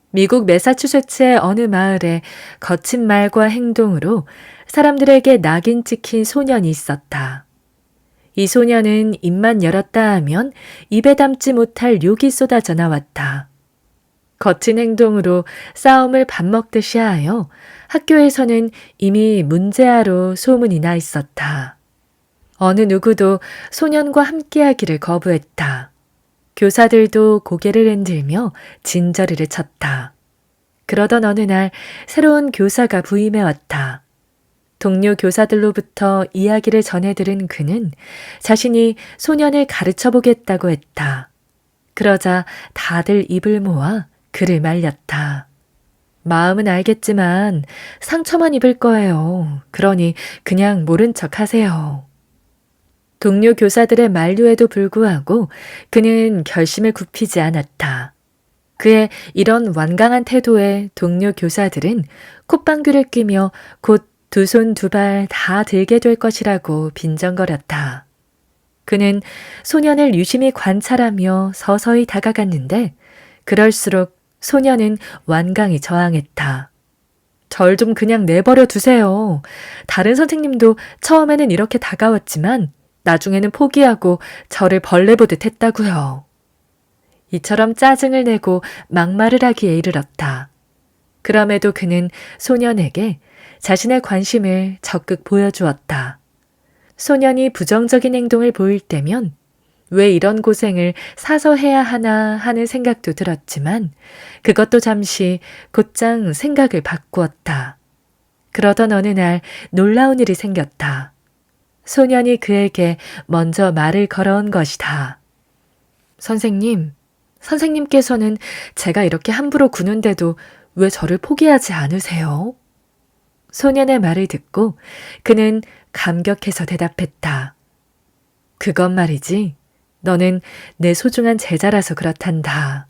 미국 매사추세츠의 어느 마을에 거친 말과 행동으로 사람들에게 낙인 찍힌 소년이 있었다. 이 소년은 입만 열었다 하면 입에 담지 못할 욕이 쏟아져 나왔다. 거친 행동으로 싸움을 밥 먹듯이 하여 학교에서는 이미 문제아로 소문이 나 있었다. 어느 누구도 소년과 함께하기를 거부했다. 교사들도 고개를 흔들며 진저리를 쳤다. 그러던 어느 날 새로운 교사가 부임해 왔다. 동료 교사들로부터 이야기를 전해 들은 그는 자신이 소년을 가르쳐 보겠다고 했다. 그러자 다들 입을 모아 그를 말렸다. 마음은 알겠지만 상처만 입을 거예요. 그러니 그냥 모른 척 하세요. 동료 교사들의 만류에도 불구하고 그는 결심을 굽히지 않았다. 그의 이런 완강한 태도에 동료 교사들은 콧방귀를 뀌며 곧 두 손 두 발 다 들게 될 것이라고 빈정거렸다. 그는 소년을 유심히 관찰하며 서서히 다가갔는데 그럴수록 소년은 완강히 저항했다. 절 좀 그냥 내버려 두세요. 다른 선생님도 처음에는 이렇게 다가왔지만 나중에는 포기하고 저를 벌레 보듯 했다고요. 이처럼 짜증을 내고 막말을 하기에 이르렀다. 그럼에도 그는 소년에게 자신의 관심을 적극 보여주었다. 소년이 부정적인 행동을 보일 때면 왜 이런 고생을 사서 해야 하나 하는 생각도 들었지만 그것도 잠시 곧장 생각을 바꾸었다. 그러던 어느 날 놀라운 일이 생겼다. 소년이 그에게 먼저 말을 걸어온 것이다. 선생님, 선생님께서는 제가 이렇게 함부로 구는데도 왜 저를 포기하지 않으세요? 소년의 말을 듣고 그는 감격해서 대답했다. 그건 말이지. 너는 내 소중한 제자라서 그렇단다.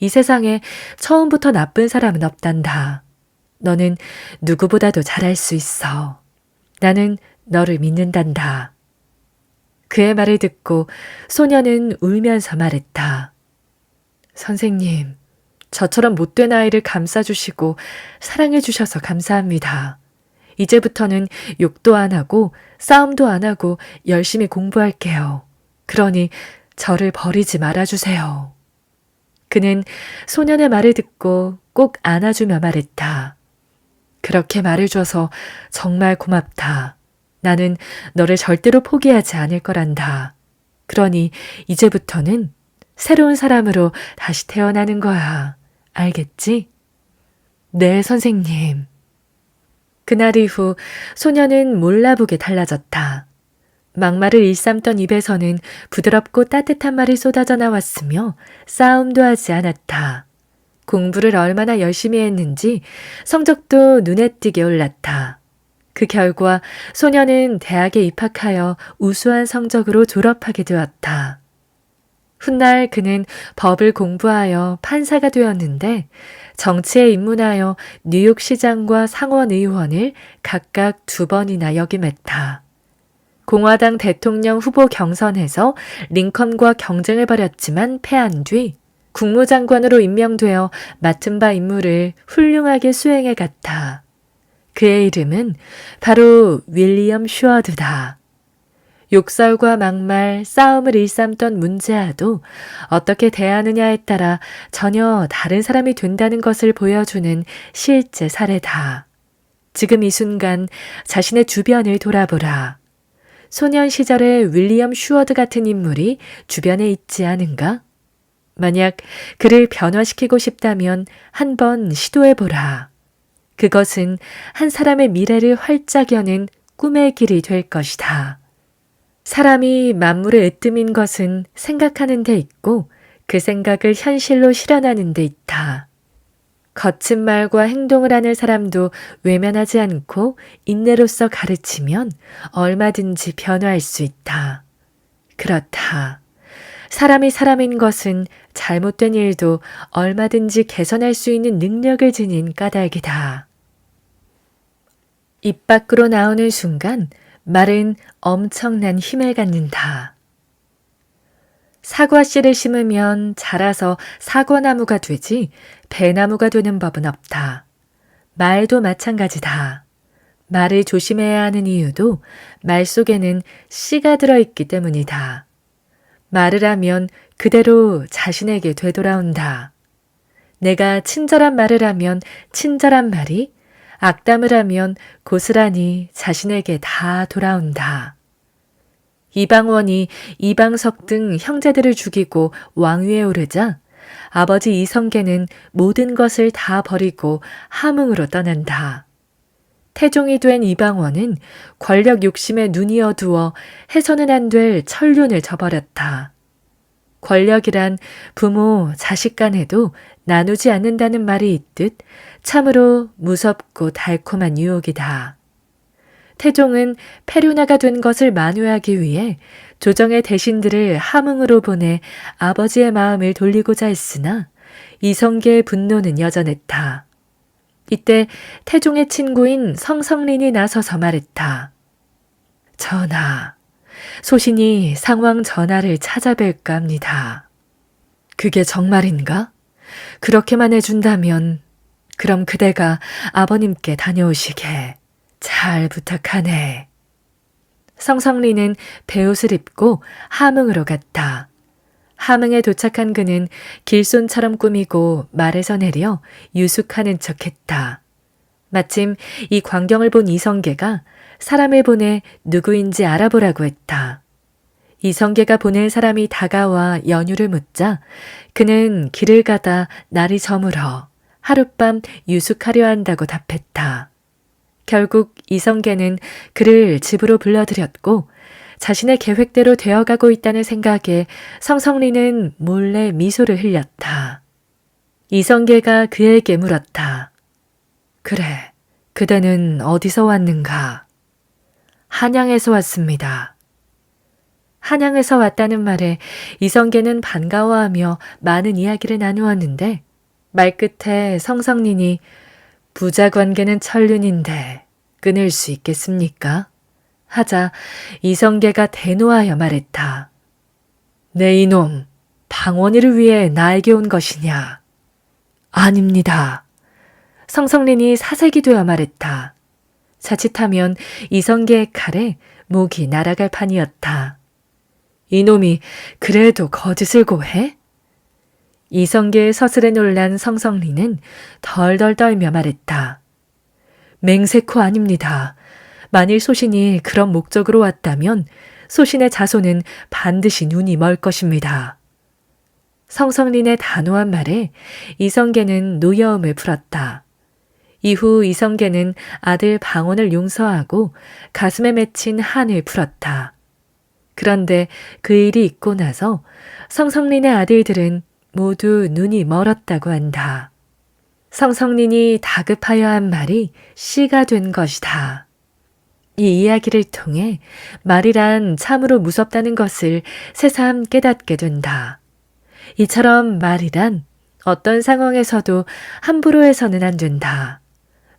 이 세상에 처음부터 나쁜 사람은 없단다. 너는 누구보다도 잘할 수 있어. 나는 너를 믿는단다. 그의 말을 듣고 소녀는 울면서 말했다. 선생님, 저처럼 못된 아이를 감싸주시고 사랑해주셔서 감사합니다. 이제부터는 욕도 안 하고 싸움도 안 하고 열심히 공부할게요. 그러니 저를 버리지 말아주세요. 그는 소년의 말을 듣고 꼭 안아주며 말했다. 그렇게 말해줘서 정말 고맙다. 나는 너를 절대로 포기하지 않을 거란다. 그러니 이제부터는 새로운 사람으로 다시 태어나는 거야. 알겠지? 네, 선생님. 그날 이후 소녀는 몰라보게 달라졌다. 막말을 일삼던 입에서는 부드럽고 따뜻한 말이 쏟아져 나왔으며 싸움도 하지 않았다. 공부를 얼마나 열심히 했는지 성적도 눈에 띄게 올랐다. 그 결과 소녀는 대학에 입학하여 우수한 성적으로 졸업하게 되었다. 훗날 그는 법을 공부하여 판사가 되었는데 정치에 입문하여 뉴욕시장과 상원의원을 각각 2번이나 역임했다. 공화당 대통령 후보 경선에서 링컨과 경쟁을 벌였지만 패한 뒤 국무장관으로 임명되어 맡은 바 임무를 훌륭하게 수행해 갔다. 그의 이름은 바로 윌리엄 슈어드다. 욕설과 막말, 싸움을 일삼던 문제아도 어떻게 대하느냐에 따라 전혀 다른 사람이 된다는 것을 보여주는 실제 사례다. 지금 이 순간 자신의 주변을 돌아보라. 소년 시절의 윌리엄 슈어드 같은 인물이 주변에 있지 않은가? 만약 그를 변화시키고 싶다면 한번 시도해보라. 그것은 한 사람의 미래를 활짝 여는 꿈의 길이 될 것이다. 사람이 만물의 으뜸인 것은 생각하는 데 있고 그 생각을 현실로 실현하는 데 있다. 거친 말과 행동을 하는 사람도 외면하지 않고 인내로써 가르치면 얼마든지 변화할 수 있다. 그렇다. 사람이 사람인 것은 잘못된 일도 얼마든지 개선할 수 있는 능력을 지닌 까닭이다. 입 밖으로 나오는 순간 말은 엄청난 힘을 갖는다. 사과씨를 심으면 자라서 사과나무가 되지 배나무가 되는 법은 없다. 말도 마찬가지다. 말을 조심해야 하는 이유도 말 속에는 씨가 들어있기 때문이다. 말을 하면 그대로 자신에게 되돌아온다. 내가 친절한 말을 하면 친절한 말이, 악담을 하면 고스란히 자신에게 다 돌아온다. 이방원이 이방석 등 형제들을 죽이고 왕위에 오르자 아버지 이성계는 모든 것을 다 버리고 함흥으로 떠난다. 태종이 된 이방원은 권력 욕심에 눈이 어두워 해서는 안 될 천륜을 저버렸다. 권력이란 부모, 자식 간에도 나누지 않는다는 말이 있듯 참으로 무섭고 달콤한 유혹이다. 태종은 페류나가 된 것을 만회하기 위해 조정의 대신들을 함흥으로 보내 아버지의 마음을 돌리고자 했으나 이성계의 분노는 여전했다. 이때 태종의 친구인 성성린이 나서서 말했다. 전하, 소신이 상왕 전하를 찾아뵐까 합니다. 그게 정말인가? 그렇게만 해준다면 그럼 그대가 아버님께 다녀오시게 잘 부탁하네. 성성린은 베옷을 입고 함흥으로 갔다. 함흥에 도착한 그는 길손처럼 꾸미고 말에서 내려 유숙하는 척했다. 마침 이 광경을 본 이성계가 사람을 보내 누구인지 알아보라고 했다. 이성계가 보낸 사람이 다가와 연유를 묻자 그는 길을 가다 날이 저물어 하룻밤 유숙하려 한다고 답했다. 결국 이성계는 그를 집으로 불러들였고 자신의 계획대로 되어가고 있다는 생각에 성성리는 몰래 미소를 흘렸다. 이성계가 그에게 물었다. 그래, 그대는 어디서 왔는가? 한양에서 왔습니다. 한양에서 왔다는 말에 이성계는 반가워하며 많은 이야기를 나누었는데 말끝에 성성린이 부자 관계는 천륜인데 끊을 수 있겠습니까? 하자 이성계가 대노하여 말했다. 네 이놈, 방원이를 위해 나에게 온 것이냐? 아닙니다. 성성린이 사색이 되어 말했다. 자칫하면 이성계의 칼에 목이 날아갈 판이었다. 이놈이 그래도 거짓을 고해? 이성계의 서슬에 놀란 성성리는 덜덜 떨며 말했다. 맹세코 아닙니다. 만일 소신이 그런 목적으로 왔다면 소신의 자손은 반드시 눈이 멀 것입니다. 성성린의 단호한 말에 이성계는 노여움을 풀었다. 이후 이성계는 아들 방원을 용서하고 가슴에 맺힌 한을 풀었다. 그런데 그 일이 있고 나서 성성린의 아들들은 모두 눈이 멀었다고 한다. 성성린이 다급하여 한 말이 씨가 된 것이다. 이 이야기를 통해 말이란 참으로 무섭다는 것을 새삼 깨닫게 된다. 이처럼 말이란 어떤 상황에서도 함부로 해서는 안 된다.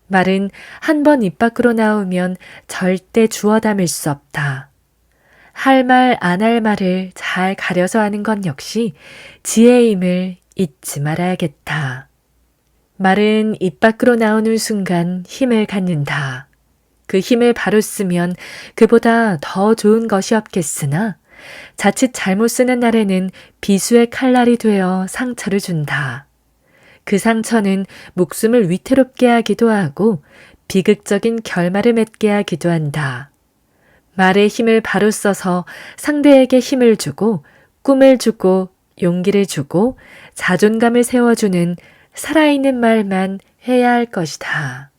말은 한 번 입 밖으로 나오면 절대 주워 담을 수 없다. 할 말, 안 할 말을 잘 가려서 하는 것 역시 지혜임을 잊지 말아야겠다. 말은 입 밖으로 나오는 순간 힘을 갖는다. 그 힘을 바로 쓰면 그보다 더 좋은 것이 없겠으나 자칫 잘못 쓰는 날에는 비수의 칼날이 되어 상처를 준다. 그 상처는 목숨을 위태롭게 하기도 하고 비극적인 결말을 맺게 하기도 한다. 말의 힘을 바로 써서 상대에게 힘을 주고 꿈을 주고 용기를 주고 자존감을 세워주는 살아있는 말만 해야 할 것이다.